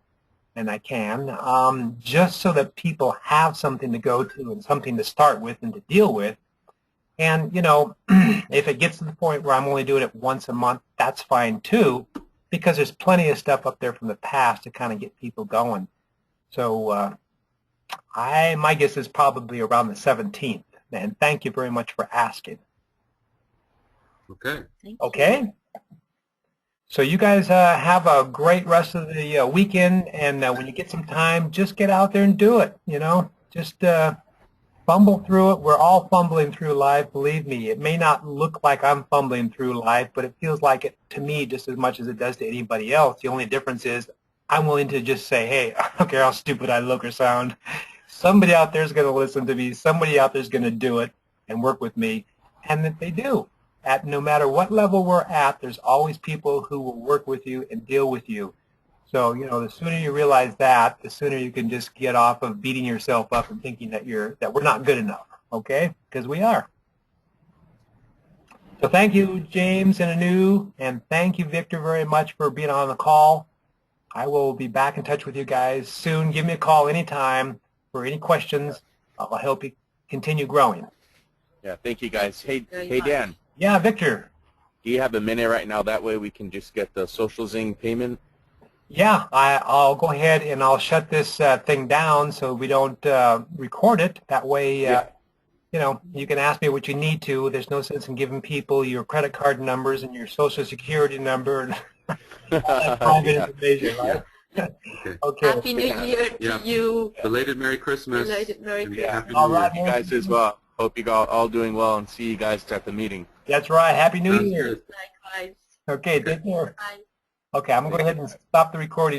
and I can, just so that people have something to go to and something to start with and to deal with. And, if it gets to the point where I'm only doing it once a month, that's fine too, because there's plenty of stuff up there from the past to kind of get people going. So my guess is probably around the 17th, and thank you very much for asking. Okay. Thank you. Okay? So you guys have a great rest of the weekend, and when you get some time, just get out there and do it, you know? Just fumble through it. We're all fumbling through life, believe me. It may not look like I'm fumbling through life, but it feels like it to me just as much as it does to anybody else. The only difference is I'm willing to just say, hey, I don't care how stupid I look or sound. Somebody out there is going to listen to me. Somebody out there is going to do it and work with me, and that they do. At no matter what level we're at, there's always people who will work with you and deal with you. So, you know, the sooner you realize that, the sooner you can just get off of beating yourself up and thinking that we're not good enough, okay? Because we are. So thank you, James and Anu, and thank you, Victor, very much for being on the call. I will be back in touch with you guys soon. Give me a call anytime for any questions. I'll help you continue growing. Yeah, thank you guys. Hey, Very hey much. Dan, Yeah, Victor. do you have a minute right now? That way we can just get the Social Zing payment. Yeah, I'll go ahead and I'll shut this thing down so we don't record it. That way, Yeah. you know, you can ask me what you need to. There's no sense in giving people your credit card numbers and your social security number and all that private Yeah. information, right? Okay. Okay. Happy New Year to Yeah. you. Belated Merry Christmas. Belated Merry and Christmas. Happy All New right, Year. You guys as well. Hope you all doing well, and see you guys at the meeting. That's right. Happy New Sounds Year. good. Likewise. Okay, take care. Bye. Okay, I'm going to go ahead and stop the recording.